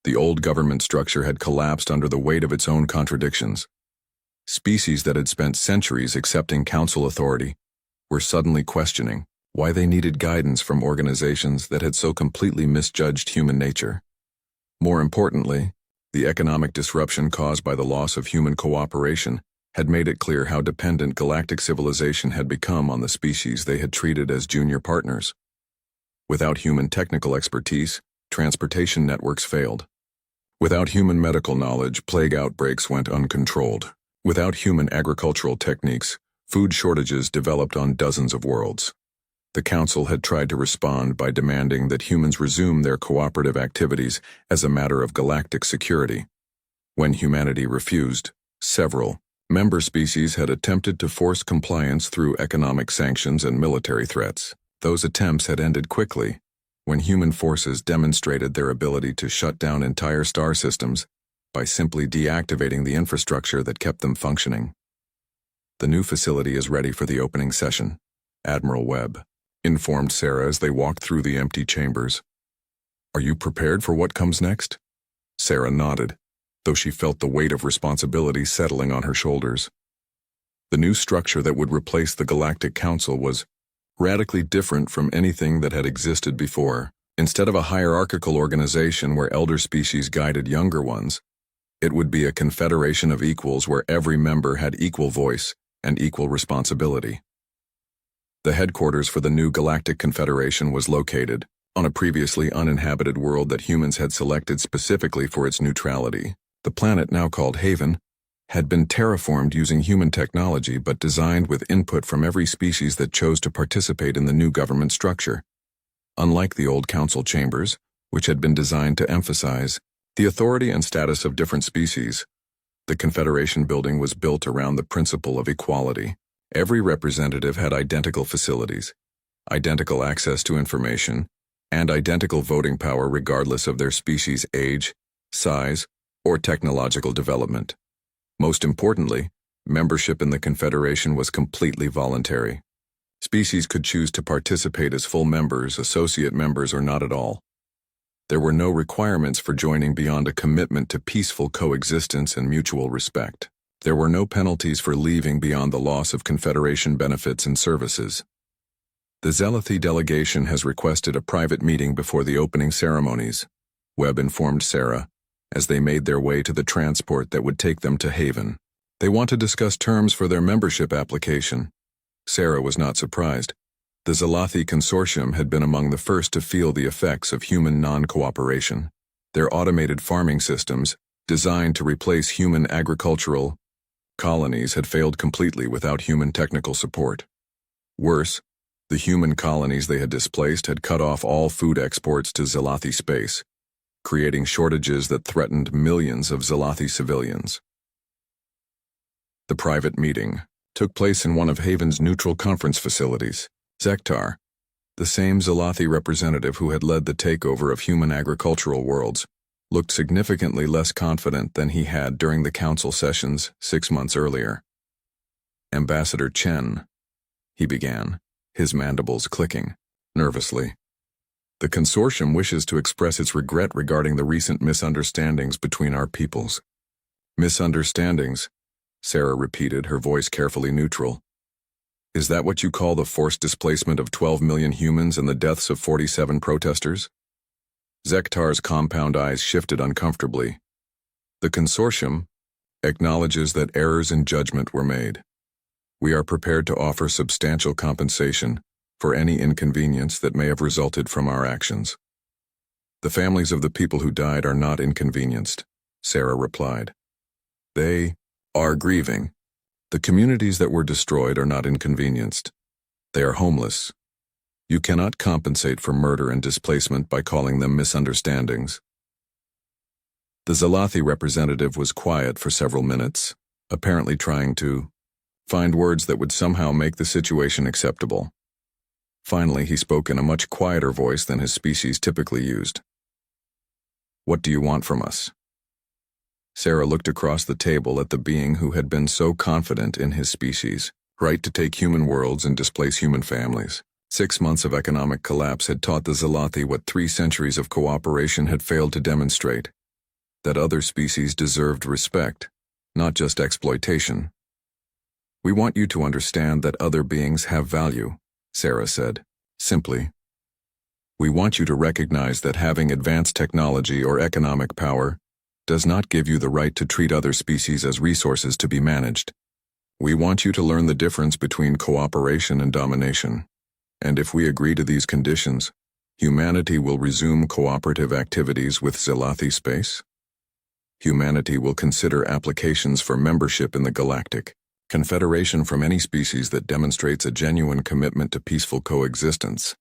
the old government structure had collapsed under the weight of its own contradictions. Species that had spent centuries accepting council authority were suddenly questioning why they needed guidance from organizations that had so completely misjudged human nature. More importantly, the economic disruption caused by the loss of human cooperation had made it clear how dependent galactic civilization had become on the species they had treated as junior partners. Without human technical expertise, transportation networks failed. Without human medical knowledge, plague outbreaks went uncontrolled. Without human agricultural techniques, food shortages developed on dozens of worlds. The Council had tried to respond by demanding that humans resume their cooperative activities as a matter of galactic security. When humanity refused, several member species had attempted to force compliance through economic sanctions and military threats. Those attempts had ended quickly when human forces demonstrated their ability to shut down entire star systems by simply deactivating the infrastructure that kept them functioning. "The new facility is ready for the opening session," Admiral Webb informed Sarah as they walked through the empty chambers. "Are you prepared for what comes next?" Sarah nodded, though she felt the weight of responsibility settling on her shoulders. The new structure that would replace the Galactic Council was radically different from anything that had existed before. Instead of a hierarchical organization where elder species guided younger ones, it would be a confederation of equals where every member had equal voice and equal responsibility. The headquarters for the new Galactic Confederation was located on a previously uninhabited world that humans had selected specifically for its neutrality. The planet, now called Haven, had been terraformed using human technology but designed with input from every species that chose to participate in the new government structure. Unlike the old council chambers, which had been designed to emphasize the authority and status of different species, the Confederation building was built around the principle of equality. Every representative had identical facilities, identical access to information, and identical voting power regardless of their species' age, size, or technological development. Most importantly, membership in the Confederation was completely voluntary. Species could choose to participate as full members, associate members, or not at all. There were no requirements for joining beyond a commitment to peaceful coexistence and mutual respect. There were no penalties for leaving beyond the loss of Confederation benefits and services. "The Scifi delegation has requested a private meeting before the opening ceremonies," Webb informed Sarah, as they made their way to the transport that would take them to Haven. "They want to discuss terms for their membership application." Sarah was not surprised. The Scifi Consortium had been among the first to feel the effects of human non-cooperation. Their automated farming systems, designed to replace human agricultural colonies, had failed completely without human technical support. Worse, the human colonies they had displaced had cut off all food exports to Scifi space, creating shortages that threatened millions of Scifi civilians. The private meeting took place in one of Haven's neutral conference facilities. Zektar, the same Scifi representative who had led the takeover of human agricultural worlds, looked significantly less confident than he had during the council sessions 6 months earlier. "Ambassador Chen," he began, his mandibles clicking nervously. "The consortium wishes to express its regret regarding the recent misunderstandings between our peoples." "Misunderstandings," Sarah repeated, her voice carefully neutral. "Is that what you call the forced displacement of 12 million humans and the deaths of 47 protesters?" Zektar's compound eyes shifted uncomfortably. "The consortium acknowledges that errors in judgment were made. We are prepared to offer substantial compensation for any inconvenience that may have resulted from our actions." "The families of the people who died are not inconvenienced," Sarah replied. "They are grieving. The communities that were destroyed are not inconvenienced. They are homeless. You cannot compensate for murder and displacement by calling them misunderstandings." The Zalathi representative was quiet for several minutes, apparently trying to find words that would somehow make the situation acceptable. Finally, he spoke in a much quieter voice than his species typically used. "What do you want from us?" Sarah looked across the table at the being who had been so confident in his species' right to take human worlds and displace human families. 6 months of economic collapse had taught the Zalathi what 3 centuries of cooperation had failed to demonstrate: that other species deserved respect, not just exploitation. "We want you to understand that other beings have value," Sarah said, simply. "We want you to recognize that having advanced technology or economic power does not give you the right to treat other species as resources to be managed. We want you to learn the difference between cooperation and domination. And if we agree to these conditions, humanity will resume cooperative activities with Zalathi space. Humanity will consider applications for membership in the Galactic Confederation from any species that demonstrates a genuine commitment to peaceful coexistence,"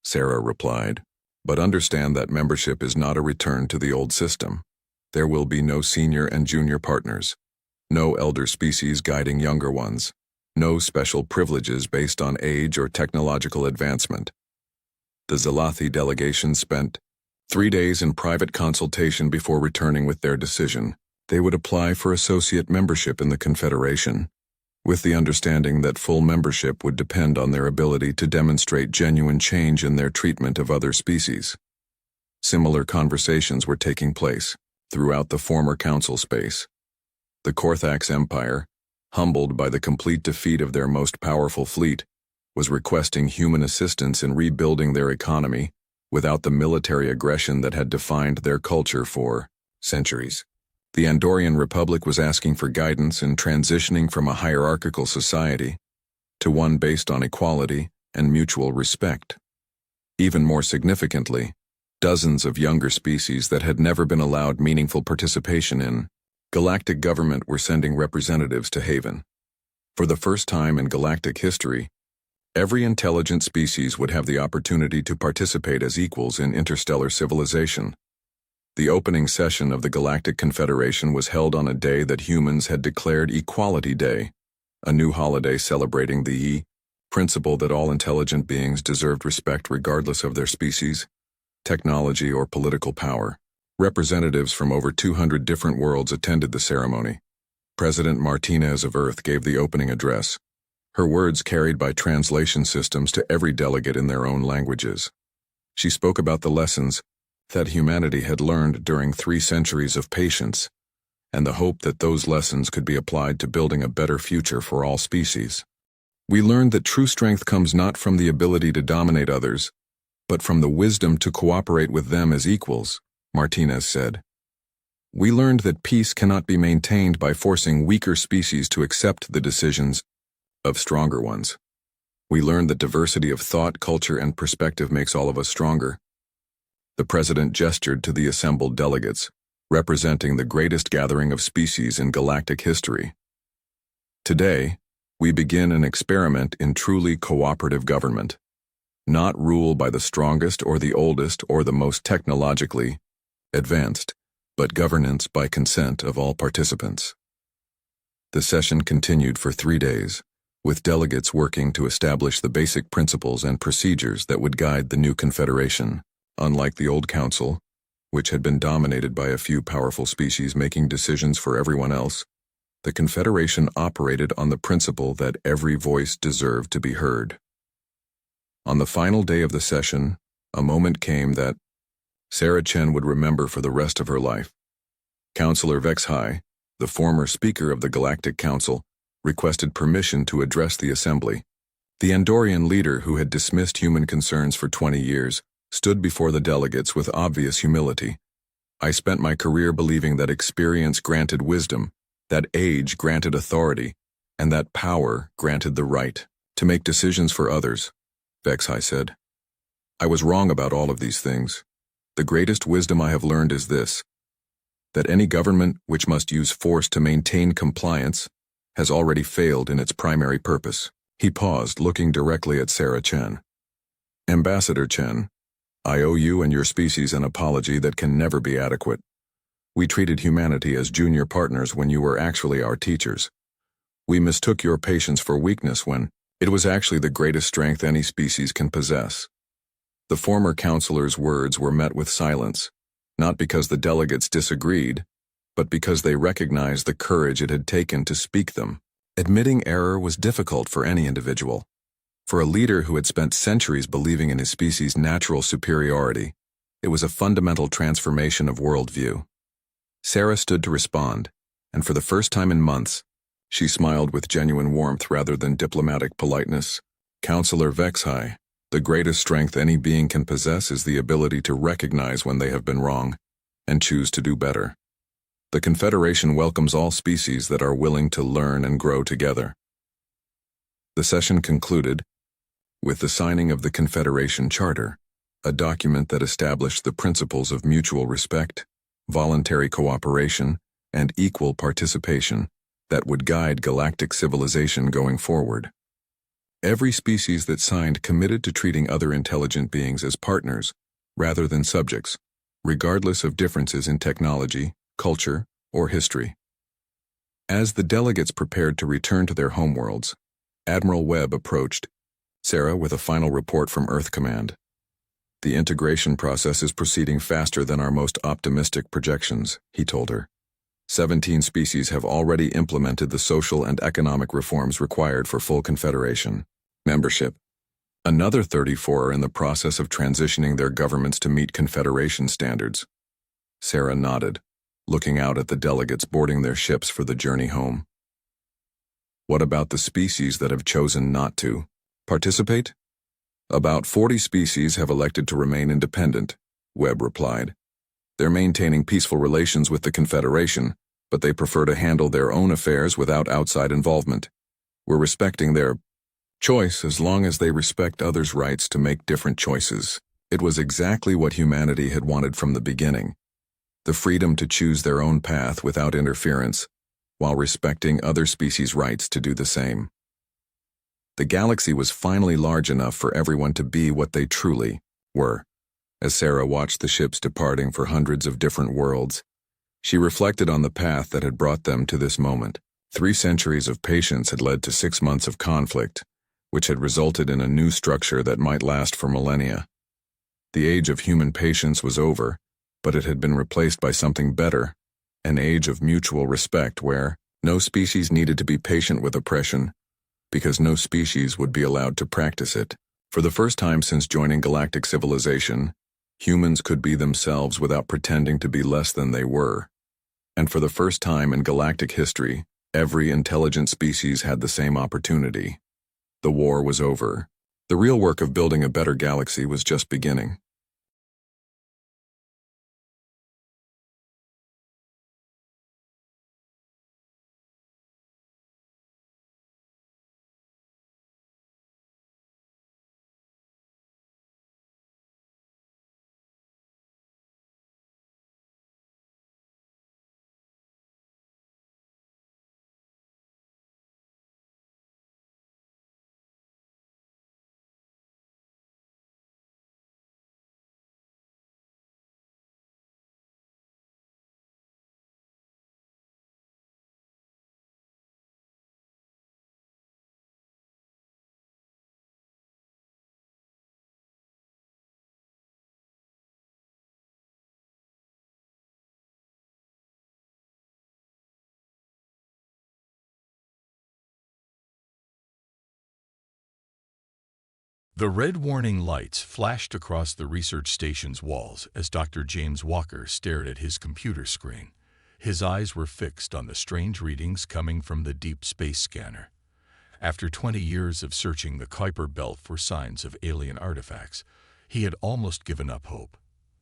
Sarah replied. "But understand that membership is not a return to the old system. There will be no senior and junior partners, no elder species guiding younger ones, no special privileges based on age or technological advancement." The Zalathi delegation spent 3 days in private consultation before returning with their decision. They would apply for associate membership in the Confederation, with the understanding that full membership would depend on their ability to demonstrate genuine change in their treatment of other species. Similar conversations were taking place throughout the former council space. The Korthax Empire, humbled by the complete defeat of their most powerful fleet, was requesting human assistance in rebuilding their economy without the military aggression that had defined their culture for centuries. The Andorian Republic was asking for guidance in transitioning from a hierarchical society to one based on equality and mutual respect. Even more significantly, dozens of younger species that had never been allowed meaningful participation in galactic government were sending representatives to Haven. For the first time in galactic history, every intelligent species would have the opportunity to participate as equals in interstellar civilization. The opening session of the Galactic Confederation was held on a day that humans had declared Equality Day, a new holiday celebrating the principle that all intelligent beings deserved respect regardless of their species, technology, or political power. Representatives from over 200 different worlds attended the ceremony. President Martinez of Earth gave the opening address, her words carried by translation systems to every delegate in their own languages. She spoke about the lessons that humanity had learned during 3 centuries of patience, and the hope that those lessons could be applied to building a better future for all species. "We learned that true strength comes not from the ability to dominate others, but from the wisdom to cooperate with them as equals," Martinez said. "We learned that peace cannot be maintained by forcing weaker species to accept the decisions of stronger ones. We learned that diversity of thought, culture, and perspective makes all of us stronger." The president gestured to the assembled delegates, representing the greatest gathering of species in galactic history. "Today, we begin an experiment in truly cooperative government. Not rule by the strongest or the oldest or the most technologically advanced, but governance by consent of all participants." The session continued for 3 days, with delegates working to establish the basic principles and procedures that would guide the new confederation. Unlike the old council, which had been dominated by a few powerful species making decisions for everyone else, the Confederation operated on the principle that every voice deserved to be heard. On the final day of the session, a moment came that Sarah Chen would remember for the rest of her life. Councillor Vexhai, the former Speaker of the Galactic Council, requested permission to address the Assembly. The Andorian leader, who had dismissed human concerns for 20 years, stood before the delegates with obvious humility. "I spent my career believing that experience granted wisdom, that age granted authority, and that power granted the right to make decisions for others," Vexhai said. "I was wrong about all of these things. The greatest wisdom I have learned is this, that any government which must use force to maintain compliance has already failed in its primary purpose." He paused, looking directly at Sarah Chen. "Ambassador Chen, I owe you and your species an apology that can never be adequate. We treated humanity as junior partners when you were actually our teachers. We mistook your patience for weakness when it was actually the greatest strength any species can possess." The former counselor's words were met with silence, not because the delegates disagreed, but because they recognized the courage it had taken to speak them. Admitting error was difficult for any individual. For a leader who had spent centuries believing in his species' natural superiority, it was a fundamental transformation of worldview. Sarah stood to respond, and for the first time in months, she smiled with genuine warmth rather than diplomatic politeness. "Councillor Vexhai, the greatest strength any being can possess is the ability to recognize when they have been wrong and choose to do better. The Confederation welcomes all species that are willing to learn and grow together." The session concluded with the signing of the Confederation Charter, a document that established the principles of mutual respect, voluntary cooperation, and equal participation that would guide galactic civilization going forward. Every species that signed committed to treating other intelligent beings as partners rather than subjects, regardless of differences in technology, culture, or history. As the delegates prepared to return to their homeworlds, Admiral Webb approached Sarah with a final report from Earth Command. "The integration process is proceeding faster than our most optimistic projections," he told her. 17 species have already implemented the social and economic reforms required for full Confederation membership. Another 34 are in the process of transitioning their governments to meet Confederation standards. Sarah nodded, looking out at the delegates boarding their ships for the journey home. "What about the species that have chosen not to participate?" "About 40 species have elected to remain independent," Webb replied. "They're maintaining peaceful relations with the Confederation, but they prefer to handle their own affairs without outside involvement. We're respecting their choice as long as they respect others' rights to make different choices." It was exactly what humanity had wanted from the beginning: the freedom to choose their own path without interference, while respecting other species' rights to do the same. The galaxy was finally large enough for everyone to be what they truly were. As Sarah watched the ships departing for hundreds of different worlds, she reflected on the path that had brought them to this moment. 3 centuries of patience had led to 6 months of conflict, which had resulted in a new structure that might last for millennia. The age of human patience was over, but it had been replaced by something better, an age of mutual respect where no species needed to be patient with oppression, because no species would be allowed to practice it. For the first time since joining galactic civilization, humans could be themselves without pretending to be less than they were. And for the first time in galactic history, every intelligent species had the same opportunity. The war was over. The real work of building a better galaxy was just beginning. The red warning lights flashed across the research station's walls as Dr. James Walker stared at his computer screen. His eyes were fixed on the strange readings coming from the deep space scanner. After 20 years of searching the Kuiper Belt for signs of alien artifacts, he had almost given up hope.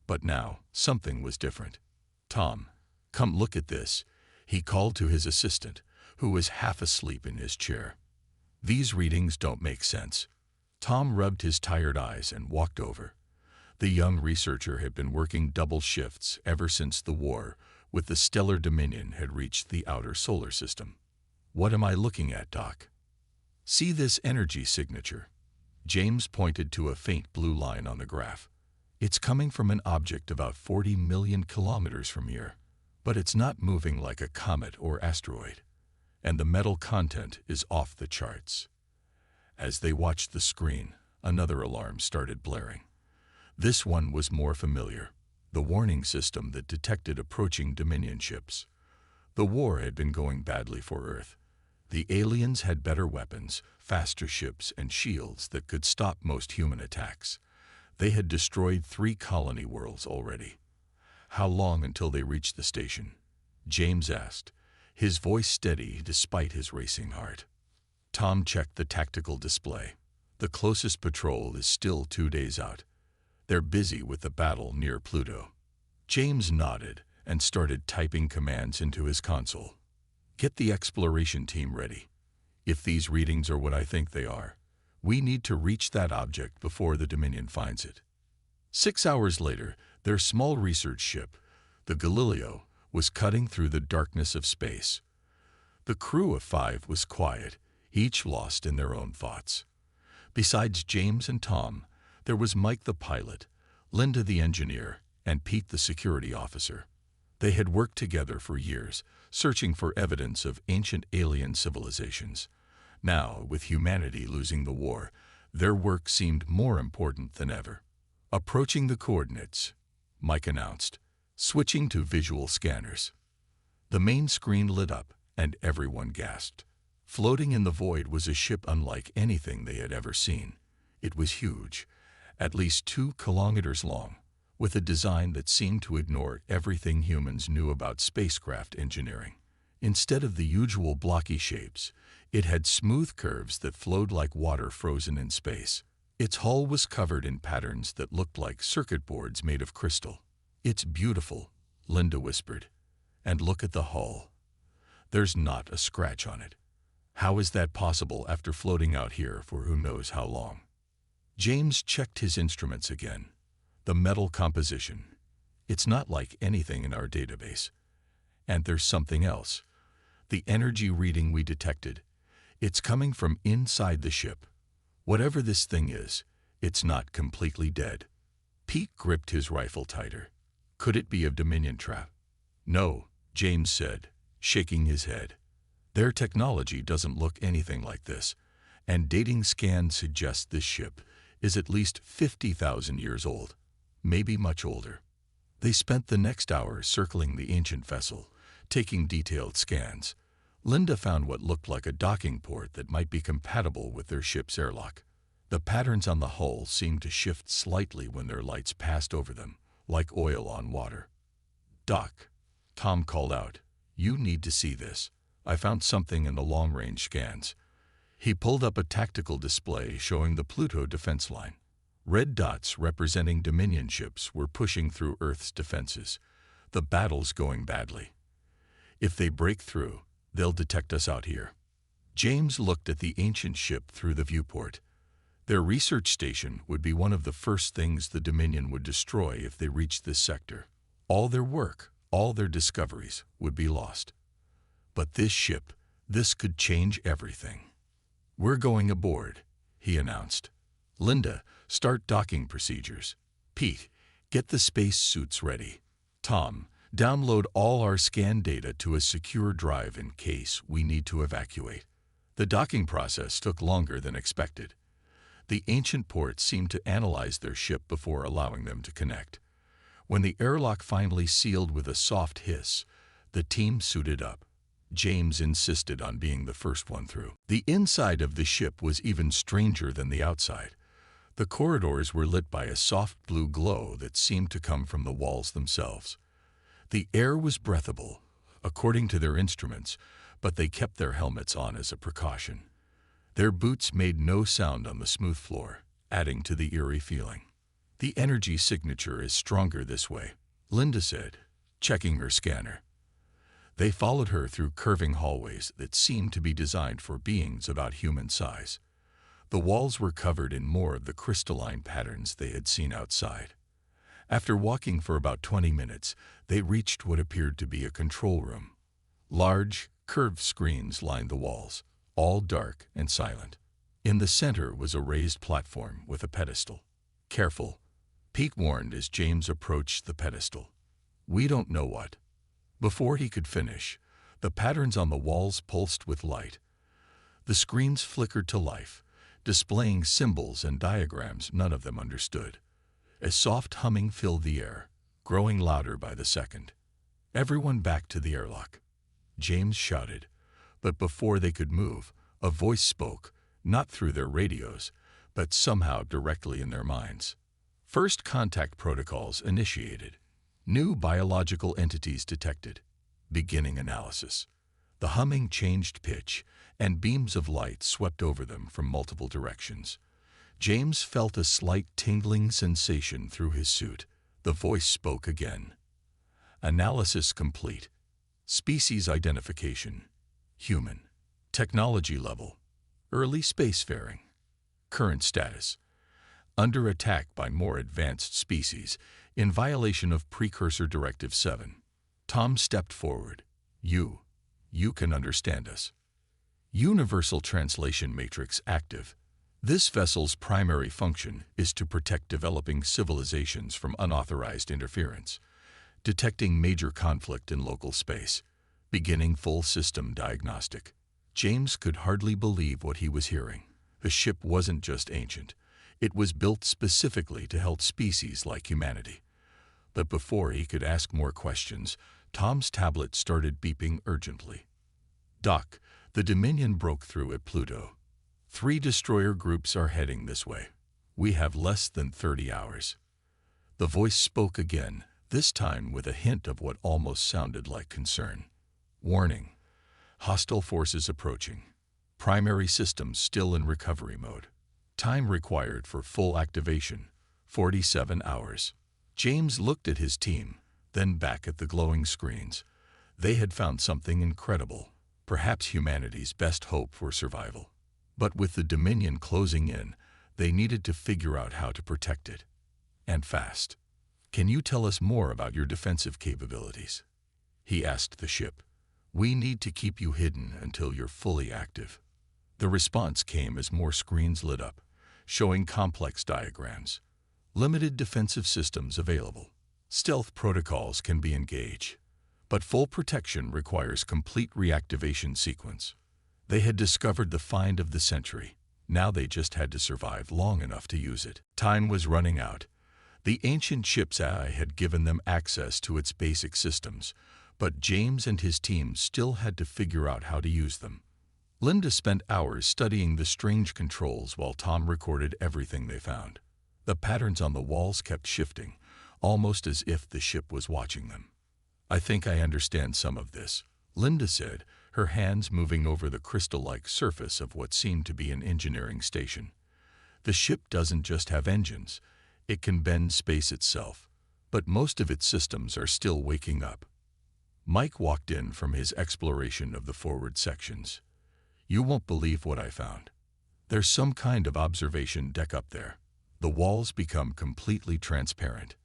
But now, something was different. "Tom, come look at this," he called to his assistant, who was half asleep in his chair. "These readings don't make sense." Tom rubbed his tired eyes and walked over. The young researcher had been working double shifts ever since the war with the stellar Dominion had reached the outer solar system. "What am I looking at, Doc?" "See this energy signature?" James pointed to a faint blue line on the graph. "It's coming from an object about 40 million kilometers from here, but it's not moving like a comet or asteroid, and the metal content is off the charts." As they watched the screen, another alarm started blaring. This one was more familiar, the warning system that detected approaching Dominion ships. The war had been going badly for Earth. The aliens had better weapons, faster ships, and shields that could stop most human attacks. They had destroyed 3 colony worlds already. "How long until they reach the station?" James asked, his voice steady despite his racing heart. Tom checked the tactical display. "The closest patrol is still 2 days out. They're busy with the battle near Pluto." James nodded and started typing commands into his console. "Get the exploration team ready. If these readings are what I think they are, we need to reach that object before the Dominion finds it." 6 hours later, their small research ship, the Galileo, was cutting through the darkness of space. The crew of 5 was quiet, each lost in their own thoughts. Besides James and Tom, there was Mike the pilot, Linda the engineer, and Pete the security officer. They had worked together for years, searching for evidence of ancient alien civilizations. Now, with humanity losing the war, their work seemed more important than ever. "Approaching the coordinates," Mike announced, switching to visual scanners. The main screen lit up, and everyone gasped. Floating in the void was a ship unlike anything they had ever seen. It was huge, at least 2 kilometers long, with a design that seemed to ignore everything humans knew about spacecraft engineering. Instead of the usual blocky shapes, it had smooth curves that flowed like water frozen in space. Its hull was covered in patterns that looked like circuit boards made of crystal. "It's beautiful," Linda whispered. "And look at the hull. There's not a scratch on it. How is that possible after floating out here for who knows how long?" James checked his instruments again. The metal composition. "It's not like anything in our database. And there's something else. The energy reading we detected. It's coming from inside the ship. Whatever this thing is, it's not completely dead." Pete gripped his rifle tighter. "Could it be a Dominion trap?" "No," James said, shaking his head. "Their technology doesn't look anything like this, and dating scans suggest this ship is at least 50,000 years old, maybe much older." They spent the next hour circling the ancient vessel, taking detailed scans. Linda found what looked like a docking port that might be compatible with their ship's airlock. The patterns on the hull seemed to shift slightly when their lights passed over them, like oil on water. "Doc," Tom called out, "you need to see this. I found something in the long-range scans." He pulled up a tactical display showing the Pluto defense line. Red dots representing Dominion ships were pushing through Earth's defenses. The battle's going badly. "If they break through, they'll detect us out here." James looked at the ancient ship through the viewport. Their research station would be one of the first things the Dominion would destroy if they reached this sector. All their work, all their discoveries would be lost. But this ship, this could change everything. "We're going aboard," he announced. "Linda, start docking procedures. Pete, get the space suits ready. Tom, download all our scan data to a secure drive in case we need to evacuate." The docking process took longer than expected. The ancient port seemed to analyze their ship before allowing them to connect. When the airlock finally sealed with a soft hiss, the team suited up. James insisted on being the first one through. The inside of the ship was even stranger than the outside. The corridors were lit by a soft blue glow that seemed to come from the walls themselves. The air was breathable, according to their instruments, but they kept their helmets on as a precaution. Their boots made no sound on the smooth floor, adding to the eerie feeling. The energy signature is stronger this way, Linda said, checking her scanner. They followed her through curving hallways that seemed to be designed for beings about human size. The walls were covered in more of the crystalline patterns they had seen outside. After walking for about 20 minutes, they reached what appeared to be a control room. Large, curved screens lined the walls, all dark and silent. In the center was a raised platform with a pedestal. "Careful," Pete warned as James approached the pedestal. "We don't know what." Before he could finish, the patterns on the walls pulsed with light. The screens flickered to life, displaying symbols and diagrams none of them understood. A soft humming filled the air, growing louder by the second. "Everyone back to the airlock," James shouted, but before they could move, a voice spoke, not through their radios, but somehow directly in their minds. First contact protocols initiated. New biological entities detected. Beginning analysis. The humming changed pitch, and beams of light swept over them from multiple directions. James felt a slight tingling sensation through his suit. The voice spoke again. "Analysis complete. Species identification. Human. Technology level. Early spacefaring. Current status. Under attack by more advanced species, in violation of Precursor Directive 7. Tom stepped forward. You can understand us. Universal Translation Matrix active. This vessel's primary function is to protect developing civilizations from unauthorized interference, detecting major conflict in local space, beginning full system diagnostic." James could hardly believe what he was hearing. The ship wasn't just ancient. It was built specifically to help species like humanity. But before he could ask more questions, Tom's tablet started beeping urgently. "Doc, the Dominion broke through at Pluto. 3 destroyer groups are heading this way. We have less than 30 hours. The voice spoke again, this time with a hint of what almost sounded like concern. "Warning. Hostile forces approaching. Primary systems still in recovery mode. Time required for full activation, 47 hours. James looked at his team, then back at the glowing screens. They had found something incredible, perhaps humanity's best hope for survival. But with the Dominion closing in, they needed to figure out how to protect it. And fast. "Can you tell us more about your defensive capabilities?" he asked the ship. "We need to keep you hidden until you're fully active." The response came as more screens lit up, showing complex diagrams. Limited defensive systems available. Stealth protocols can be engaged, but full protection requires complete reactivation sequence. They had discovered the find of the century. Now they just had to survive long enough to use it. Time was running out. The ancient ship's AI had given them access to its basic systems, but James and his team still had to figure out how to use them. Linda spent hours studying the strange controls while Tom recorded everything they found. The patterns on the walls kept shifting, almost as if the ship was watching them. "I think I understand some of this," Linda said, her hands moving over the crystal-like surface of what seemed to be an engineering station. "The ship doesn't just have engines. It can bend space itself, but most of its systems are still waking up." Mike walked in from his exploration of the forward sections. "You won't believe what I found. There's some kind of observation deck up there. The walls become completely transparent.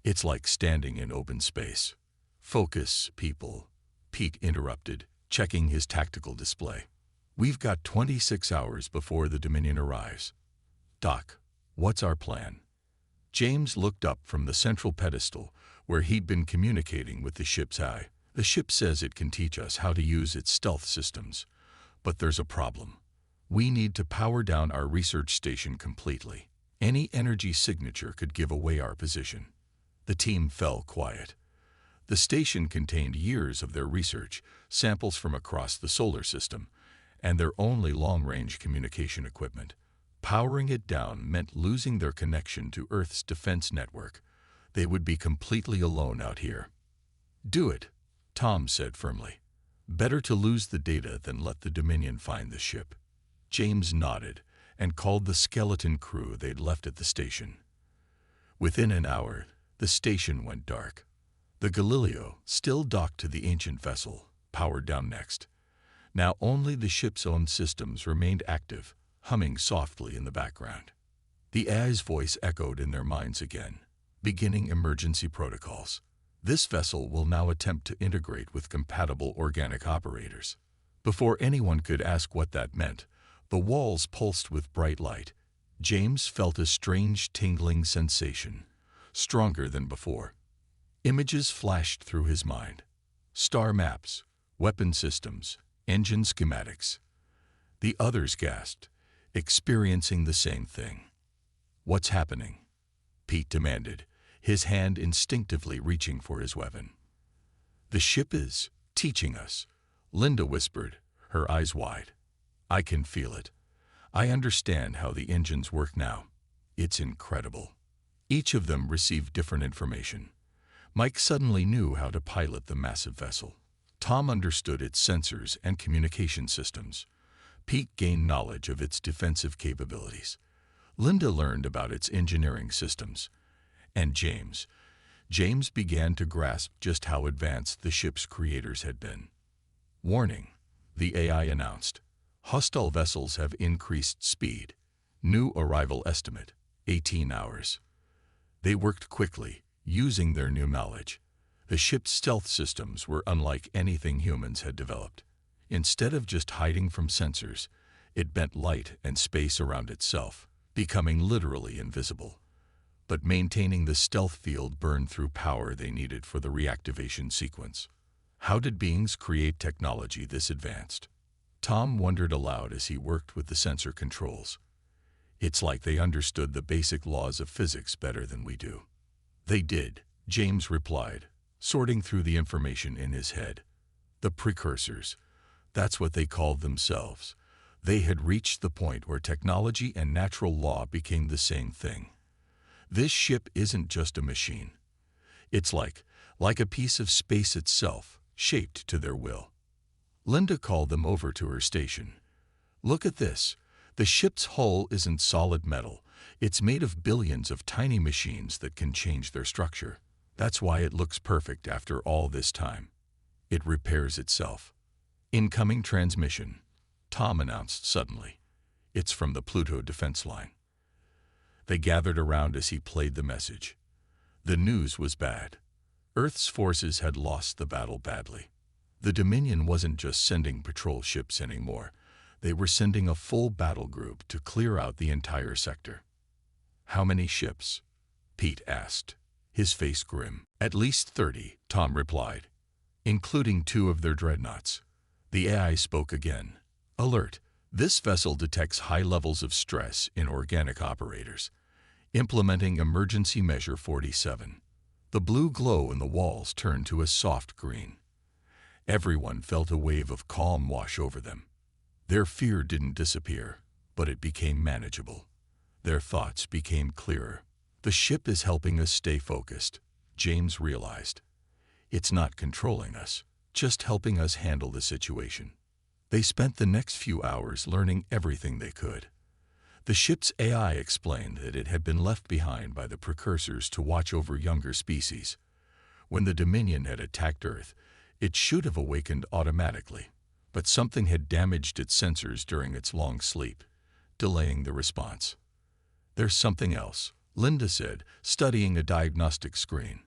It's like standing in open space." "Focus, people," Pete interrupted, checking his tactical display. "We've got 26 hours before the Dominion arrives. Doc, what's our plan?" James looked up from the central pedestal where he'd been communicating with the ship's eye. "The ship says it can teach us how to use its stealth systems, but there's a problem. We need to power down our research station completely. Any energy signature could give away our position." The team fell quiet. The station contained years of their research, samples from across the solar system, and their only long-range communication equipment. Powering it down meant losing their connection to Earth's defense network. They would be completely alone out here. "Do it," Tom said firmly. "Better to lose the data than let the Dominion find the ship." James nodded and called the skeleton crew they'd left at the station. Within an hour, the station went dark. The Galileo, still docked to the ancient vessel, powered down next. Now only the ship's own systems remained active, humming softly in the background. The AI's voice echoed in their minds again, beginning emergency protocols. This vessel will now attempt to integrate with compatible organic operators. Before anyone could ask what that meant, the walls pulsed with bright light. James felt a strange tingling sensation, stronger than before. Images flashed through his mind. Star maps, weapon systems, engine schematics. The others gasped, experiencing the same thing. "What's happening?" Pete demanded, his hand instinctively reaching for his weapon. "The ship is teaching us," Linda whispered, her eyes wide. "I can feel it. I understand how the engines work now. It's incredible." Each of them received different information. Mike suddenly knew how to pilot the massive vessel. Tom understood its sensors and communication systems. Pete gained knowledge of its defensive capabilities. Linda learned about its engineering systems. And James began to grasp just how advanced the ship's creators had been. "Warning," the AI announced. "Hostile vessels have increased speed. New arrival estimate, 18 hours. They worked quickly, using their new knowledge. The ship's stealth systems were unlike anything humans had developed. Instead of just hiding from sensors, it bent light and space around itself, becoming literally invisible. But maintaining the stealth field burned through power they needed for the reactivation sequence. How did beings create technology this advanced? Tom wondered aloud as he worked with the sensor controls. It's like they understood the basic laws of physics better than we do. They did, James replied, sorting through the information in his head. The precursors, that's what they called themselves. They had reached the point where technology and natural law became the same thing. This ship isn't just a machine. It's like a piece of space itself, shaped to their will. Linda called them over to her station. Look at this. The ship's hull isn't solid metal. It's made of billions of tiny machines that can change their structure. That's why it looks perfect after all this time. It repairs itself. Incoming transmission, Tom announced suddenly. It's from the Pluto defense line. They gathered around as he played the message. The news was bad. Earth's forces had lost the battle badly. The Dominion wasn't just sending patrol ships anymore. They were sending a full battle group to clear out the entire sector. How many ships? Pete asked, his face grim. At least 30, Tom replied, including 2 of their dreadnoughts. The AI spoke again. Alert. This vessel detects high levels of stress in organic operators. Implementing emergency measure 47. The blue glow in the walls turned to a soft green. Everyone felt a wave of calm wash over them. Their fear didn't disappear, but it became manageable. Their thoughts became clearer. The ship is helping us stay focused, James realized. It's not controlling us, just helping us handle the situation. They spent the next few hours learning everything they could. The ship's AI explained that it had been left behind by the precursors to watch over younger species. When the Dominion had attacked Earth, it should have awakened automatically, but something had damaged its sensors during its long sleep, delaying the response. There's something else, Linda said, studying a diagnostic screen.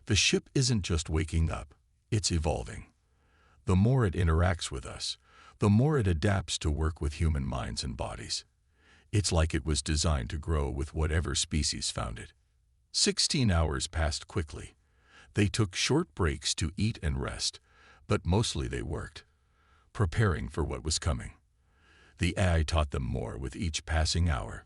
The ship isn't just waking up, it's evolving. The more it interacts with us, the more it adapts to work with human minds and bodies. It's like it was designed to grow with whatever species found it. 16 hours passed quickly. They took short breaks to eat and rest, but mostly they worked, preparing for what was coming. The AI taught them more with each passing hour.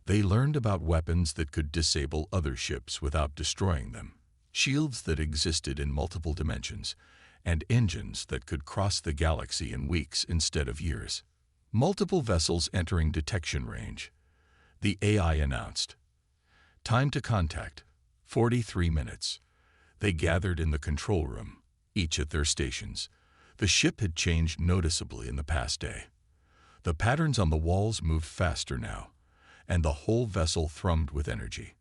They learned about weapons that could disable other ships without destroying them, shields that existed in multiple dimensions, and engines that could cross the galaxy in weeks instead of years. Multiple vessels entering detection range. The AI announced. Time to contact, 43 minutes. They gathered in the control room, each at their stations. The ship had changed noticeably in the past day. The patterns on the walls moved faster now, and the whole vessel thrummed with energy.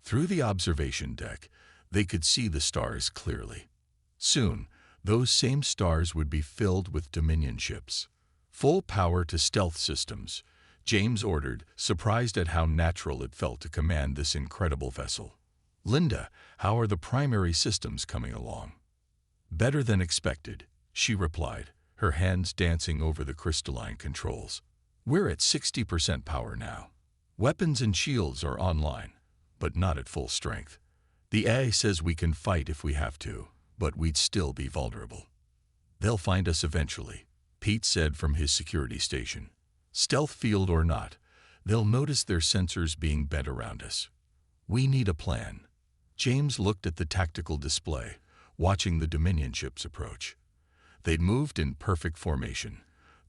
Through the observation deck, they could see the stars clearly. Soon, those same stars would be filled with Dominion ships. Full power to stealth systems, James ordered, surprised at how natural it felt to command this incredible vessel. Linda, how are the primary systems coming along? Better than expected, she replied, her hands dancing over the crystalline controls. We're at 60% power now. Weapons and shields are online, but not at full strength. The AI says we can fight if we have to, but we'd still be vulnerable. They'll find us eventually, Pete said from his security station. Stealth field or not, they'll notice their sensors being bent around us. We need a plan. James looked at the tactical display, watching the Dominion ships approach. They'd moved in perfect formation,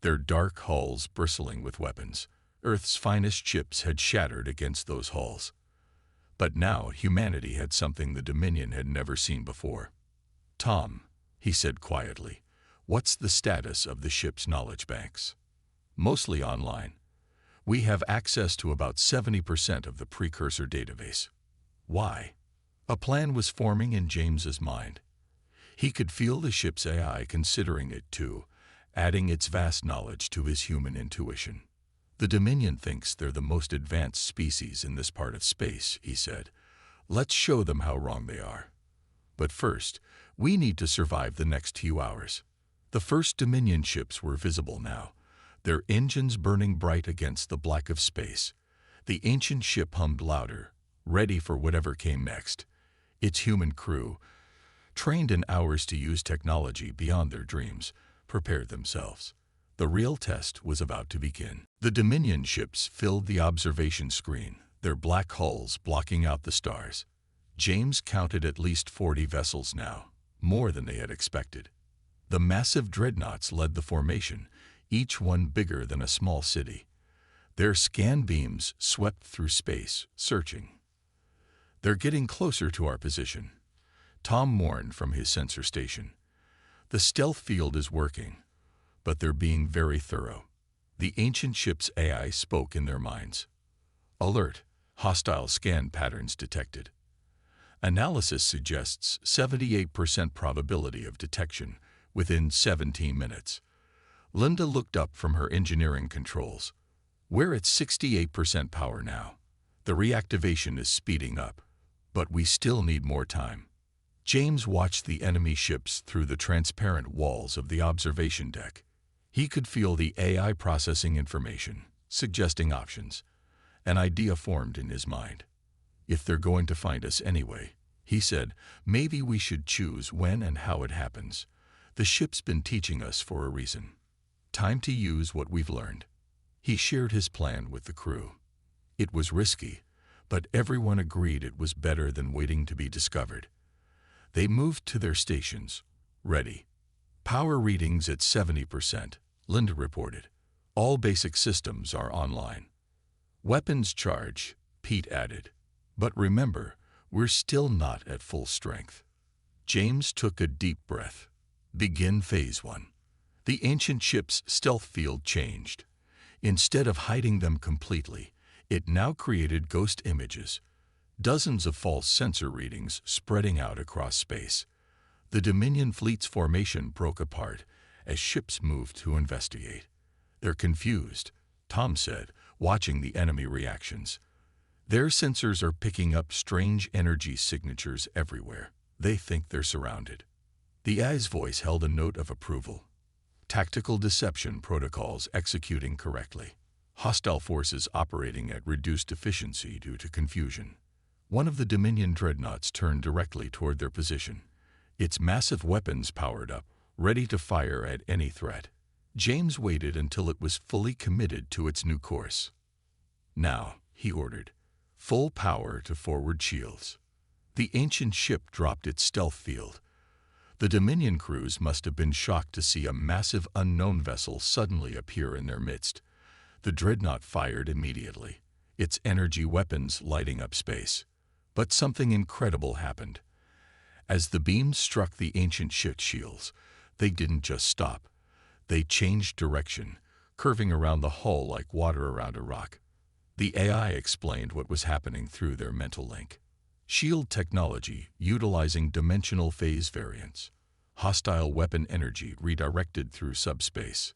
their dark hulls bristling with weapons. Earth's finest ships had shattered against those hulls. But now humanity had something the Dominion had never seen before. Tom, he said quietly, what's the status of the ship's knowledge banks? Mostly online. We have access to about 70% of the precursor database. Why? A plan was forming in James's mind. He could feel the ship's AI considering it too, adding its vast knowledge to his human intuition. The Dominion thinks they're the most advanced species in this part of space, he said. Let's show them how wrong they are. But first, we need to survive the next few hours. The first Dominion ships were visible now, their engines burning bright against the black of space. The ancient ship hummed louder, ready for whatever came next. Its human crew, trained in hours to use technology beyond their dreams, prepared themselves. The real test was about to begin. The Dominion ships filled the observation screen, their black hulls blocking out the stars. James counted at least 40 vessels now, more than they had expected. The massive dreadnoughts led the formation, each one bigger than a small city. Their scan beams swept through space, searching. They're getting closer to our position, Tom mourned from his sensor station. The stealth field is working, but they're being very thorough. The ancient ship's AI spoke in their minds. Alert, hostile scan patterns detected. Analysis suggests 78% probability of detection within 17 minutes. Linda looked up from her engineering controls. We're at 68% power now. The reactivation is speeding up, but we still need more time. James watched the enemy ships through the transparent walls of the observation deck. He could feel the AI processing information, suggesting options. An idea formed in his mind. If they're going to find us anyway, he said, maybe we should choose when and how it happens. The ship's been teaching us for a reason. Time to use what we've learned. He shared his plan with the crew. It was risky, but everyone agreed it was better than waiting to be discovered. They moved to their stations, ready. Power readings at 70%, Linda reported. All basic systems are online. Weapons charge, Pete added. But remember, we're still not at full strength. James took a deep breath. Begin Phase 1. The ancient ship's stealth field changed. Instead of hiding them completely, it now created ghost images. Dozens of false sensor readings spreading out across space. The Dominion fleet's formation broke apart as ships moved to investigate. They're confused, Tom said, watching the enemy reactions. Their sensors are picking up strange energy signatures everywhere. They think they're surrounded. The AI's voice held a note of approval. Tactical deception protocols executing correctly. Hostile forces operating at reduced efficiency due to confusion. One of the Dominion dreadnoughts turned directly toward their position. Its massive weapons powered up, ready to fire at any threat. James waited until it was fully committed to its new course. Now, he ordered, full power to forward shields. The ancient ship dropped its stealth field. The Dominion crews must have been shocked to see a massive unknown vessel suddenly appear in their midst. The dreadnought fired immediately. its energy weapons lighting up space. But something incredible happened. As the beams struck the ancient ship shields, they didn't just stop. They changed direction, curving around the hull like water around a rock. The AI explained what was happening through their mental link. Shield technology utilizing dimensional phase variance. Hostile weapon energy redirected through subspace.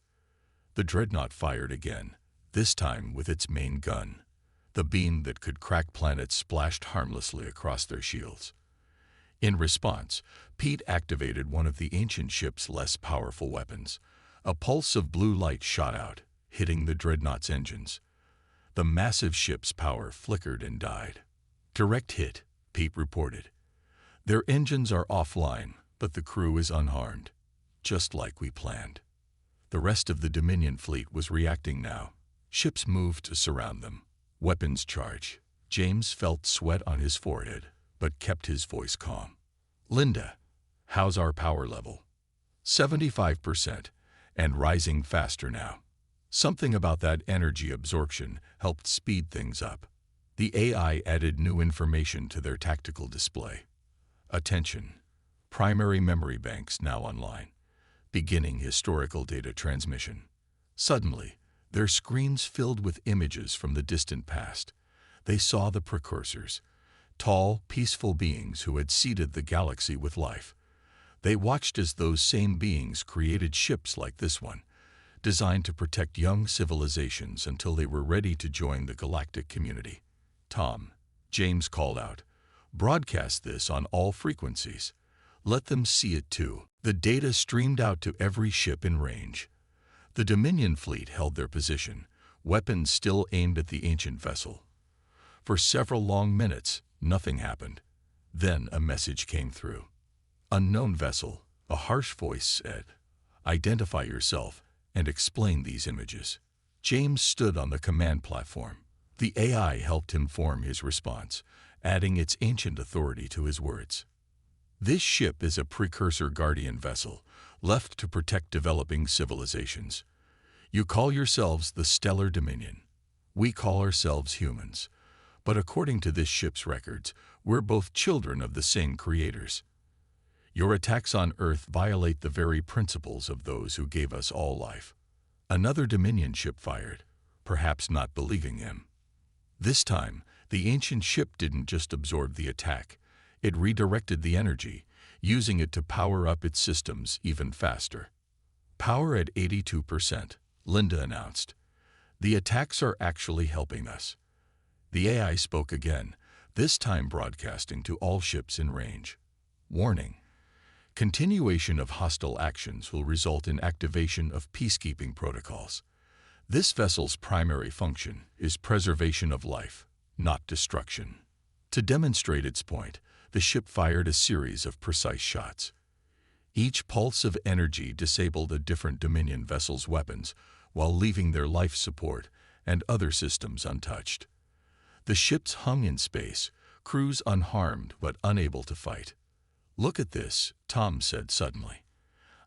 The dreadnought fired again, this time with its main gun. The beam that could crack planets splashed harmlessly across their shields. In response, Pete activated one of the ancient ship's less powerful weapons. A pulse of blue light shot out, hitting the dreadnought's engines. The massive ship's power flickered and died. "Direct hit," Pete reported. "Their engines are offline, but the crew is unharmed, just like we planned." The rest of the Dominion fleet was reacting now. Ships moved to surround them. Weapons charge. James felt sweat on his forehead, but kept his voice calm. "Linda, how's our power level?" 75%, and rising faster now. Something about that energy absorption helped speed things up. The AI added new information to their tactical display. "Attention. Primary memory banks now online. Beginning historical data transmission." Suddenly, their screens filled with images from the distant past. They saw the precursors, tall, peaceful beings who had seeded the galaxy with life. They watched as those same beings created ships like this one, designed to protect young civilizations until they were ready to join the galactic community. "Tom," James called out, "broadcast this on all frequencies. Let them see it too." The data streamed out to every ship in range. The Dominion fleet held their position, weapons still aimed at the ancient vessel. For several long minutes, nothing happened. Then a message came through. "Unknown vessel," a harsh voice said. "Identify yourself and explain these images." James stood on the command platform. The AI helped him form his response, adding its ancient authority to his words. "This ship is a precursor guardian vessel, left to protect developing civilizations. You call yourselves the Stellar Dominion. We call ourselves humans. But according to this ship's records, we're both children of the same creators. Your attacks on Earth violate the very principles of those who gave us all life." Another Dominion ship fired, perhaps not believing him. This time, the ancient ship didn't just absorb the attack. It redirected the energy, using it to power up its systems even faster. "Power at 82%, Linda announced. "The attacks are actually helping us." The AI spoke again, this time broadcasting to all ships in range. "Warning. Continuation of hostile actions will result in activation of peacekeeping protocols. This vessel's primary function is preservation of life, not destruction." To demonstrate its point, the ship fired a series of precise shots. Each pulse of energy disabled a different Dominion vessel's weapons while leaving their life support and other systems untouched. The ships hung in space, crews unharmed but unable to fight. "Look at this," Tom said suddenly.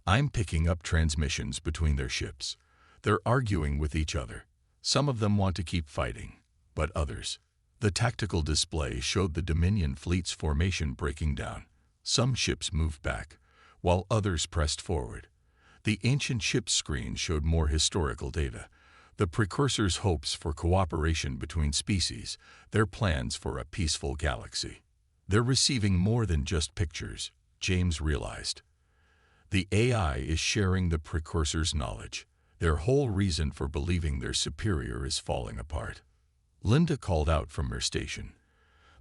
"I'm picking up transmissions between their ships. They're arguing with each other. Some of them want to keep fighting, but others." The tactical display showed the Dominion fleet's formation breaking down. Some ships moved back, while others pressed forward. The ancient ship's screen showed more historical data, the precursors' hopes for cooperation between species, their plans for a peaceful galaxy. They're receiving more than just pictures, James realized. The AI is sharing the precursors' knowledge. Their whole reason for believing they're superior is falling apart. Linda called out from her station.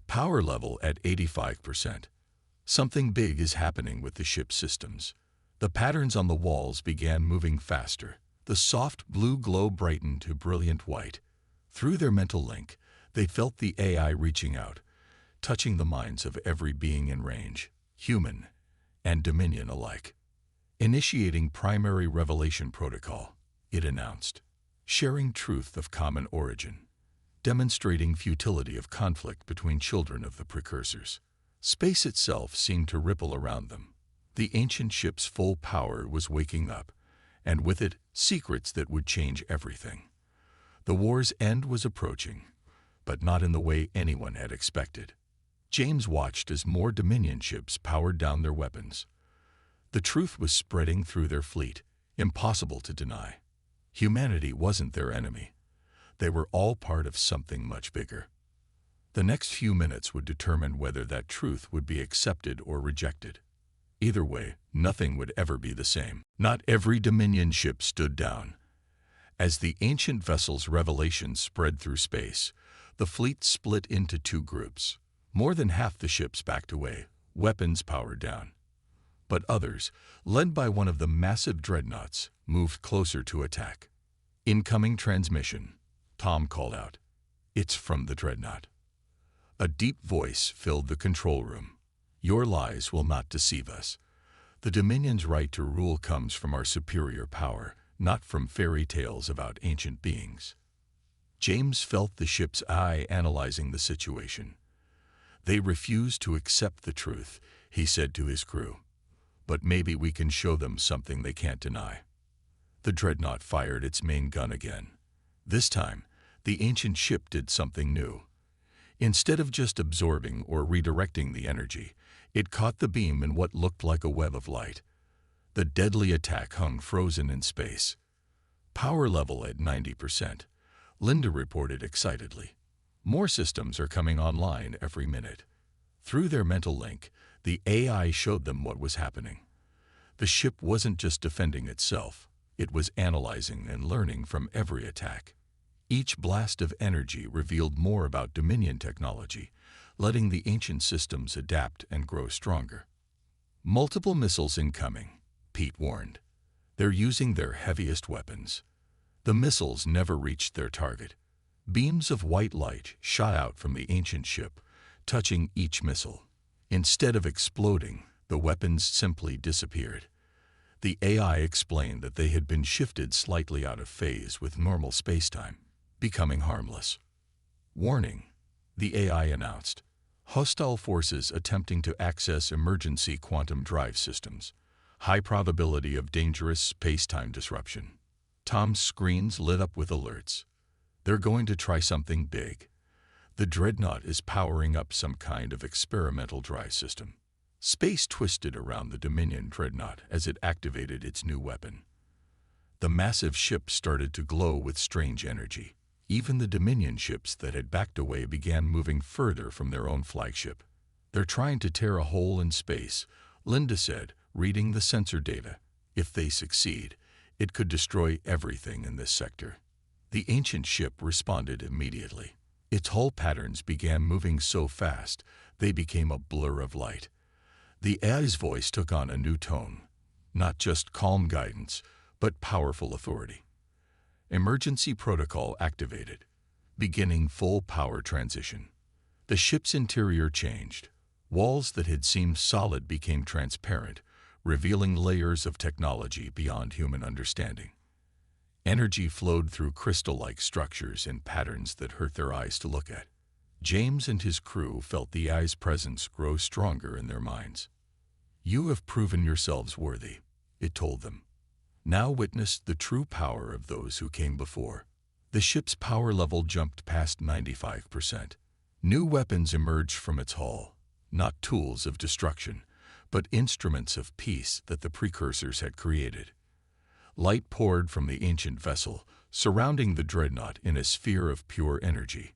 "Power level at 85%. Something big is happening with the ship's systems." The patterns on the walls began moving faster. The soft blue glow brightened to brilliant white. Through their mental link, they felt the AI reaching out, touching the minds of every being in range, human and Dominion alike. "Initiating primary revelation protocol," it announced. "Sharing truth of common origin. Demonstrating futility of conflict between children of the precursors." Space itself seemed to ripple around them. The ancient ship's full power was waking up, and with it, secrets that would change everything. The war's end was approaching, but not in the way anyone had expected. James watched as more Dominion ships powered down their weapons. The truth was spreading through their fleet, impossible to deny. Humanity wasn't their enemy. They were all part of something much bigger. The next few minutes would determine whether that truth would be accepted or rejected. Either way, nothing would ever be the same. Not every Dominion ship stood down. As the ancient vessel's revelations spread through space, the fleet split into two groups. More than half the ships backed away, weapons powered down. But others, led by one of the massive dreadnoughts, moved closer to attack. "Incoming transmission," Tom called out. "It's from the dreadnought." A deep voice filled the control room. "Your lies will not deceive us. The Dominion's right to rule comes from our superior power, not from fairy tales about ancient beings." James felt the ship's eye analyzing the situation. "They refuse to accept the truth," he said to his crew. "But maybe we can show them something they can't deny." The dreadnought fired its main gun again. This time, the ancient ship did something new. Instead of just absorbing or redirecting the energy, it caught the beam in what looked like a web of light. The deadly attack hung frozen in space. "Power level at 90%, Linda reported excitedly. "More systems are coming online every minute." Through their mental link, the AI showed them what was happening. The ship wasn't just defending itself. It was analyzing and learning from every attack. Each blast of energy revealed more about Dominion technology, letting the ancient systems adapt and grow stronger. "Multiple missiles incoming," Pete warned. "They're using their heaviest weapons." The missiles never reached their target. Beams of white light shot out from the ancient ship, touching each missile. Instead of exploding, the weapons simply disappeared. The AI explained that they had been shifted slightly out of phase with normal spacetime, becoming harmless. "Warning," the AI announced. "Hostile forces attempting to access emergency quantum drive systems. High probability of dangerous spacetime disruption." Tom's screens lit up with alerts. They're going to try something big. The dreadnought is powering up some kind of experimental drive system. Space twisted around the Dominion dreadnought as it activated its new weapon. The massive ship started to glow with strange energy. Even the Dominion ships that had backed away began moving further from their own flagship. "They're trying to tear a hole in space," Linda said, reading the sensor data. "If they succeed, it could destroy everything in this sector." The ancient ship responded immediately. Its hull patterns began moving so fast, they became a blur of light. The AI's voice took on a new tone, not just calm guidance, but powerful authority. Emergency protocol activated, beginning full power transition. The ship's interior changed. Walls that had seemed solid became transparent, revealing layers of technology beyond human understanding. Energy flowed through crystal-like structures in patterns that hurt their eyes to look at. James and his crew felt the AI's presence grow stronger in their minds. "You have proven yourselves worthy," it told them. "Now witness the true power of those who came before." The ship's power level jumped past 95%. New weapons emerged from its hull, not tools of destruction, but instruments of peace that the precursors had created. Light poured from the ancient vessel, surrounding the dreadnought in a sphere of pure energy.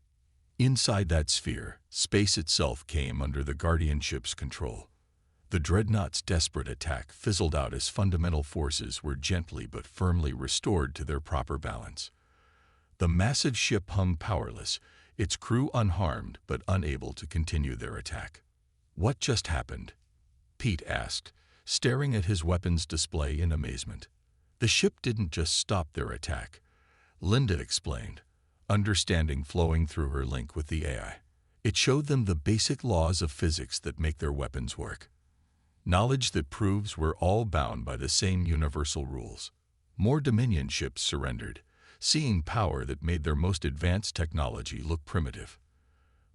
Inside that sphere, space itself came under the Guardian ship's control. The dreadnought's desperate attack fizzled out as fundamental forces were gently but firmly restored to their proper balance. The massive ship hung powerless, its crew unharmed but unable to continue their attack. "What just happened?" Pete asked, staring at his weapons display in amazement. "The ship didn't just stop their attack," Linda explained, understanding flowing through her link with the AI. "It showed them the basic laws of physics that make their weapons work. Knowledge that proves we're all bound by the same universal rules." More Dominion ships surrendered, seeing power that made their most advanced technology look primitive.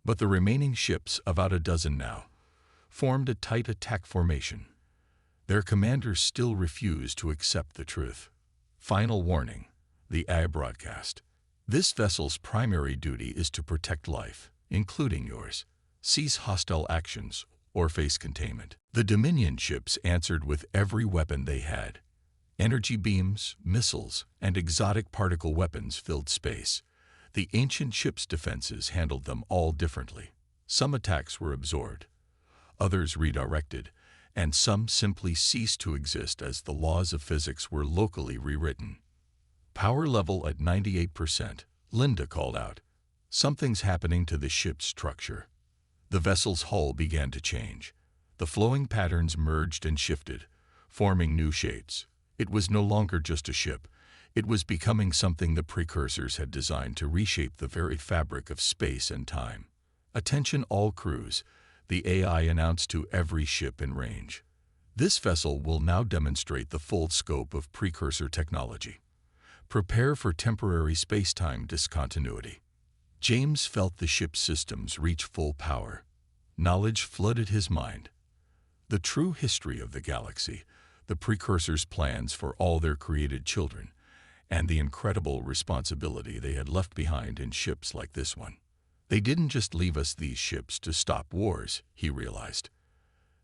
But the remaining ships, about a dozen now, formed a tight attack formation. Their commanders still refused to accept the truth. "Final warning," the AI broadcast. This vessel's primary duty is to protect life, including yours, cease hostile actions, or face containment. The Dominion ships answered with every weapon they had. Energy beams, missiles, and exotic particle weapons filled space. The ancient ship's defenses handled them all differently. Some attacks were absorbed, others redirected, and some simply ceased to exist as the laws of physics were locally rewritten. Power level at 98%, Linda called out. Something's happening to the ship's structure. The vessel's hull began to change. The flowing patterns merged and shifted, forming new shapes. It was no longer just a ship. It was becoming something the precursors had designed to reshape the very fabric of space and time. Attention all crews, the AI announced to every ship in range. This vessel will now demonstrate the full scope of precursor technology. Prepare for temporary space-time discontinuity. James felt the ship's systems reach full power. Knowledge flooded his mind. The true history of the galaxy, the precursors' plans for all their created children, and the incredible responsibility they had left behind in ships like this one. They didn't just leave us these ships to stop wars, he realized.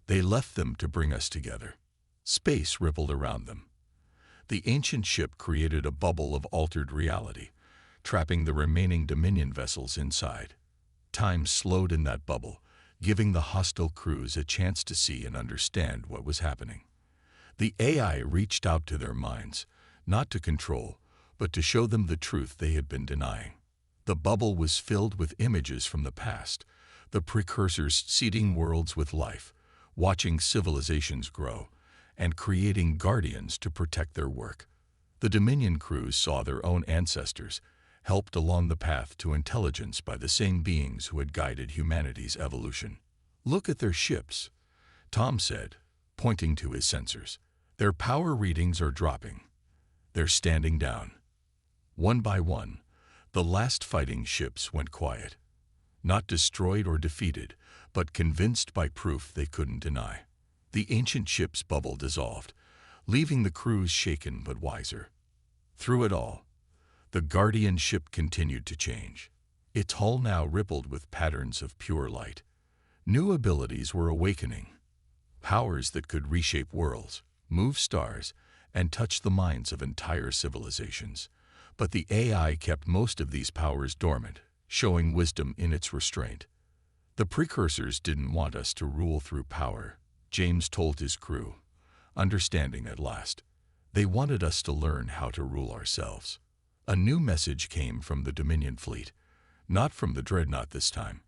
They left them to bring us together. Space rippled around them. The ancient ship created a bubble of altered reality, trapping the remaining Dominion vessels inside. Time slowed in that bubble, giving the hostile crews a chance to see and understand what was happening. The AI reached out to their minds, not to control, but to show them the truth they had been denying. The bubble was filled with images from the past, the precursors seeding worlds with life, watching civilizations grow, and creating guardians to protect their work. The Dominion crews saw their own ancestors, helped along the path to intelligence by the same beings who had guided humanity's evolution. Look at their ships, Tom said, pointing to his sensors. Their power readings are dropping. They're standing down. One by one, the last fighting ships went quiet. Not destroyed or defeated, but convinced by proof they couldn't deny. The ancient ship's bubble dissolved, leaving the crews shaken but wiser. Through it all, the Guardian ship continued to change. Its hull now rippled with patterns of pure light. New abilities were awakening. Powers that could reshape worlds, move stars, and touch the minds of entire civilizations. But the AI kept most of these powers dormant, showing wisdom in its restraint. The precursors didn't want us to rule through power, James told his crew, understanding at last. They wanted us to learn how to rule ourselves. A new message came from the Dominion fleet, not from the dreadnought this time,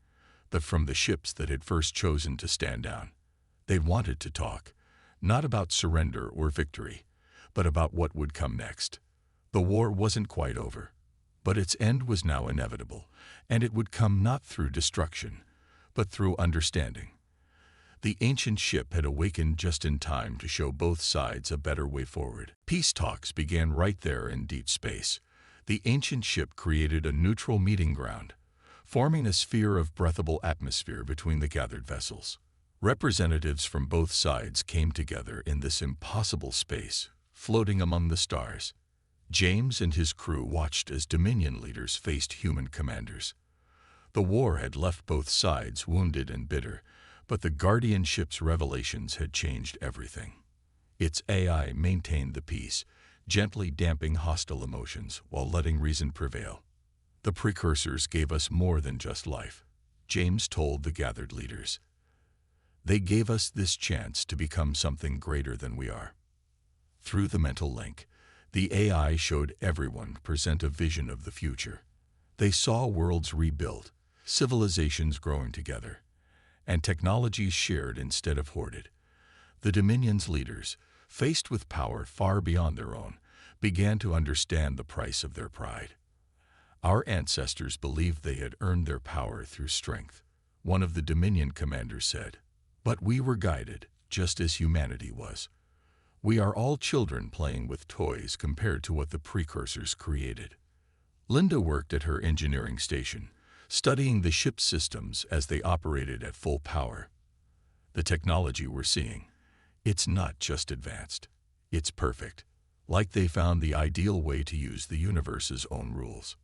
but from the ships that had first chosen to stand down. They wanted to talk, not about surrender or victory, but about what would come next. The war wasn't quite over, but its end was now inevitable, and it would come not through destruction, but through understanding. The ancient ship had awakened just in time to show both sides a better way forward. Peace talks began right there in deep space. The ancient ship created a neutral meeting ground, forming a sphere of breathable atmosphere between the gathered vessels. Representatives from both sides came together in this impossible space, floating among the stars. James and his crew watched as Dominion leaders faced human commanders. The war had left both sides wounded and bitter, but the Guardian ship's revelations had changed everything. Its AI maintained the peace, gently damping hostile emotions while letting reason prevail. The precursors gave us more than just life, James told the gathered leaders. They gave us this chance to become something greater than we are. Through the mental link, the AI showed everyone present a vision of the future. They saw worlds rebuilt, civilizations growing together, and technologies shared instead of hoarded. The Dominion's leaders, faced with power far beyond their own, began to understand the price of their pride. Our ancestors believed they had earned their power through strength, one of the Dominion commanders said. But we were guided, just as humanity was. We are all children playing with toys compared to what the precursors created. Linda worked at her engineering station, studying the ship's systems as they operated at full power. The technology we're seeing, it's not just advanced, it's perfect, like they found the ideal way to use the universe's own rules.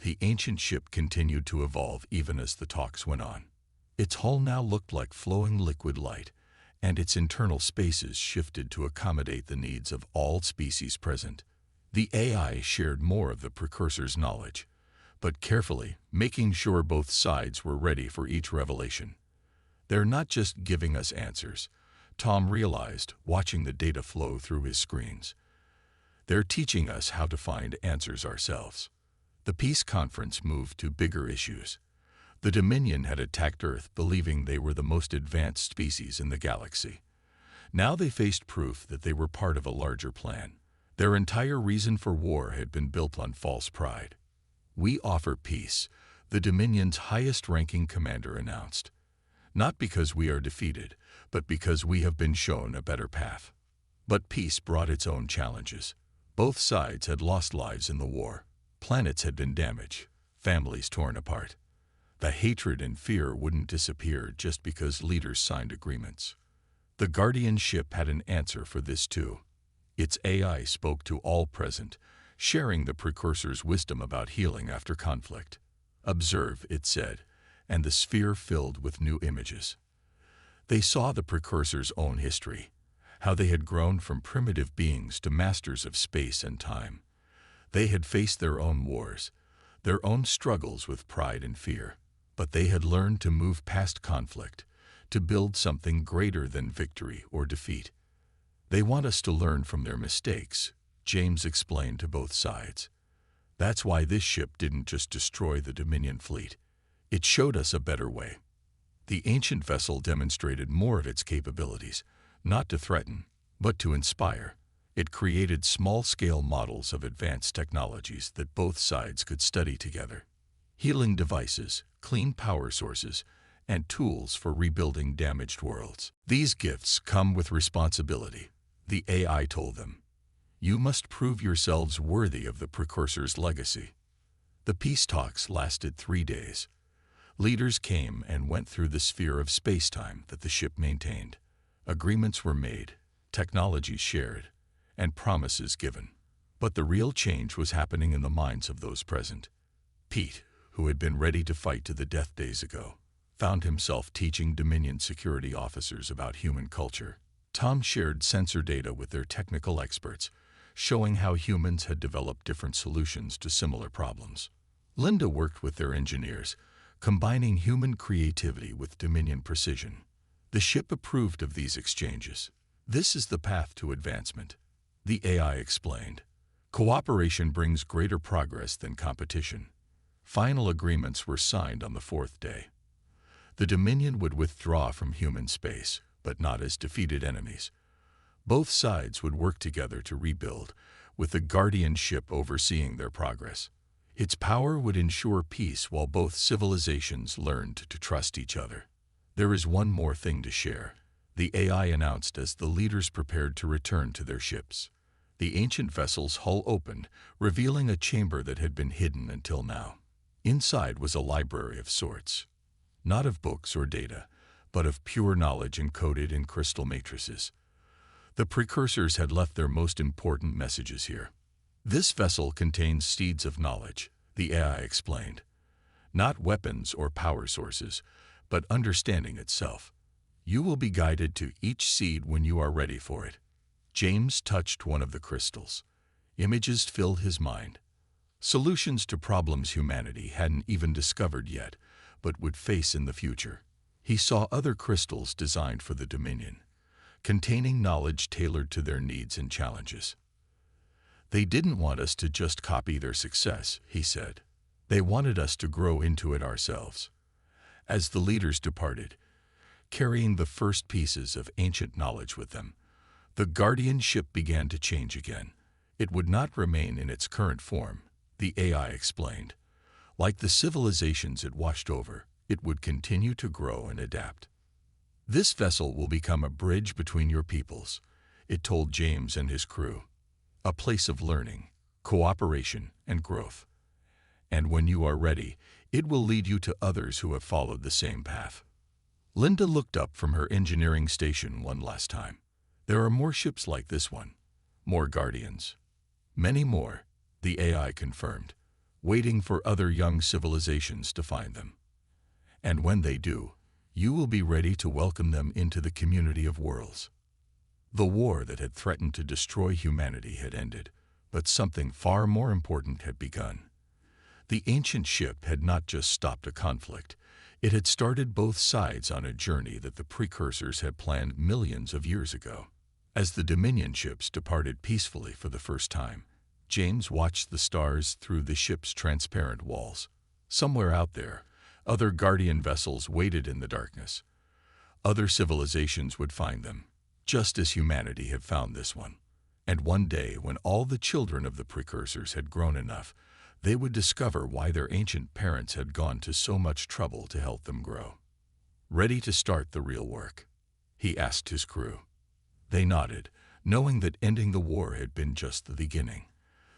The ancient ship continued to evolve even as the talks went on. Its hull now looked like flowing liquid light, and its internal spaces shifted to accommodate the needs of all species present. The AI shared more of the precursor's knowledge, but carefully, making sure both sides were ready for each revelation. They're not just giving us answers, Tom realized, watching the data flow through his screens. They're teaching us how to find answers ourselves. The peace conference moved to bigger issues. The Dominion had attacked Earth believing they were the most advanced species in the galaxy. Now they faced proof that they were part of a larger plan. Their entire reason for war had been built on false pride. "We offer peace," the Dominion's highest-ranking commander announced. "Not because we are defeated, but because we have been shown a better path." But peace brought its own challenges. Both sides had lost lives in the war. Planets had been damaged, families torn apart. The hatred and fear wouldn't disappear just because leaders signed agreements. The Guardian ship had an answer for this too. Its AI spoke to all present, sharing the precursor's wisdom about healing after conflict. "Observe," it said, and the sphere filled with new images. They saw the precursor's own history, how they had grown from primitive beings to masters of space and time. They had faced their own wars, their own struggles with pride and fear, but they had learned to move past conflict, to build something greater than victory or defeat. "They want us to learn from their mistakes," James explained to both sides. "That's why this ship didn't just destroy the Dominion fleet. It showed us a better way." The ancient vessel demonstrated more of its capabilities, not to threaten, but to inspire. It created small-scale models of advanced technologies that both sides could study together. Healing devices, clean power sources, and tools for rebuilding damaged worlds. "These gifts come with responsibility," the AI told them. "You must prove yourselves worthy of the precursor's legacy." The peace talks lasted 3 days. Leaders came and went through the sphere of space-time that the ship maintained. Agreements were made, technologies shared, and promises given. But the real change was happening in the minds of those present. Pete, who had been ready to fight to the death days ago, found himself teaching Dominion security officers about human culture. Tom shared sensor data with their technical experts, showing how humans had developed different solutions to similar problems. Linda worked with their engineers, combining human creativity with Dominion precision. The ship approved of these exchanges. "This is the path to advancement," the AI explained. "Cooperation brings greater progress than competition." Final agreements were signed on the 4th day. The Dominion would withdraw from human space, but not as defeated enemies. Both sides would work together to rebuild, with the Guardian ship overseeing their progress. Its power would ensure peace while both civilizations learned to trust each other. "There is one more thing to share," the AI announced as the leaders prepared to return to their ships. The ancient vessel's hull opened, revealing a chamber that had been hidden until now. Inside was a library of sorts. Not of books or data, but of pure knowledge encoded in crystal matrices. The precursors had left their most important messages here. "This vessel contains seeds of knowledge," the AI explained. "Not weapons or power sources, but understanding itself. You will be guided to each seed when you are ready for it." James touched one of the crystals. Images filled his mind. Solutions to problems humanity hadn't even discovered yet, but would face in the future. He saw other crystals designed for the Dominion, containing knowledge tailored to their needs and challenges. "They didn't want us to just copy their success," he said. "They wanted us to grow into it ourselves." As the leaders departed, carrying the first pieces of ancient knowledge with them, the Guardian ship began to change again. It would not remain in its current form, the AI explained. Like the civilizations it washed over, it would continue to grow and adapt. "This vessel will become a bridge between your peoples," it told James and his crew. "A place of learning, cooperation, and growth. And when you are ready, it will lead you to others who have followed the same path." Linda looked up from her engineering station one last time. "There are more ships like this one. More Guardians." "Many more," the AI confirmed. waiting for other young civilizations to find them. And when they do, you will be ready to welcome them into the community of worlds. The war that had threatened to destroy humanity had ended, but something far more important had begun. The ancient ship had not just stopped a conflict, it had started both sides on a journey that the precursors had planned millions of years ago. As the Dominion ships departed peacefully for the first time, James watched the stars through the ship's transparent walls. Somewhere out there, other Guardian vessels waited in the darkness. Other civilizations would find them, just as humanity had found this one. And one day, when all the children of the precursors had grown enough, they would discover why their ancient parents had gone to so much trouble to help them grow. Ready to start the real work? He asked his crew. They nodded, knowing that ending the war had been just the beginning.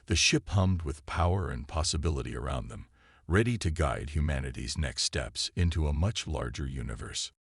The ship hummed with power and possibility around them, ready to guide humanity's next steps into a much larger universe.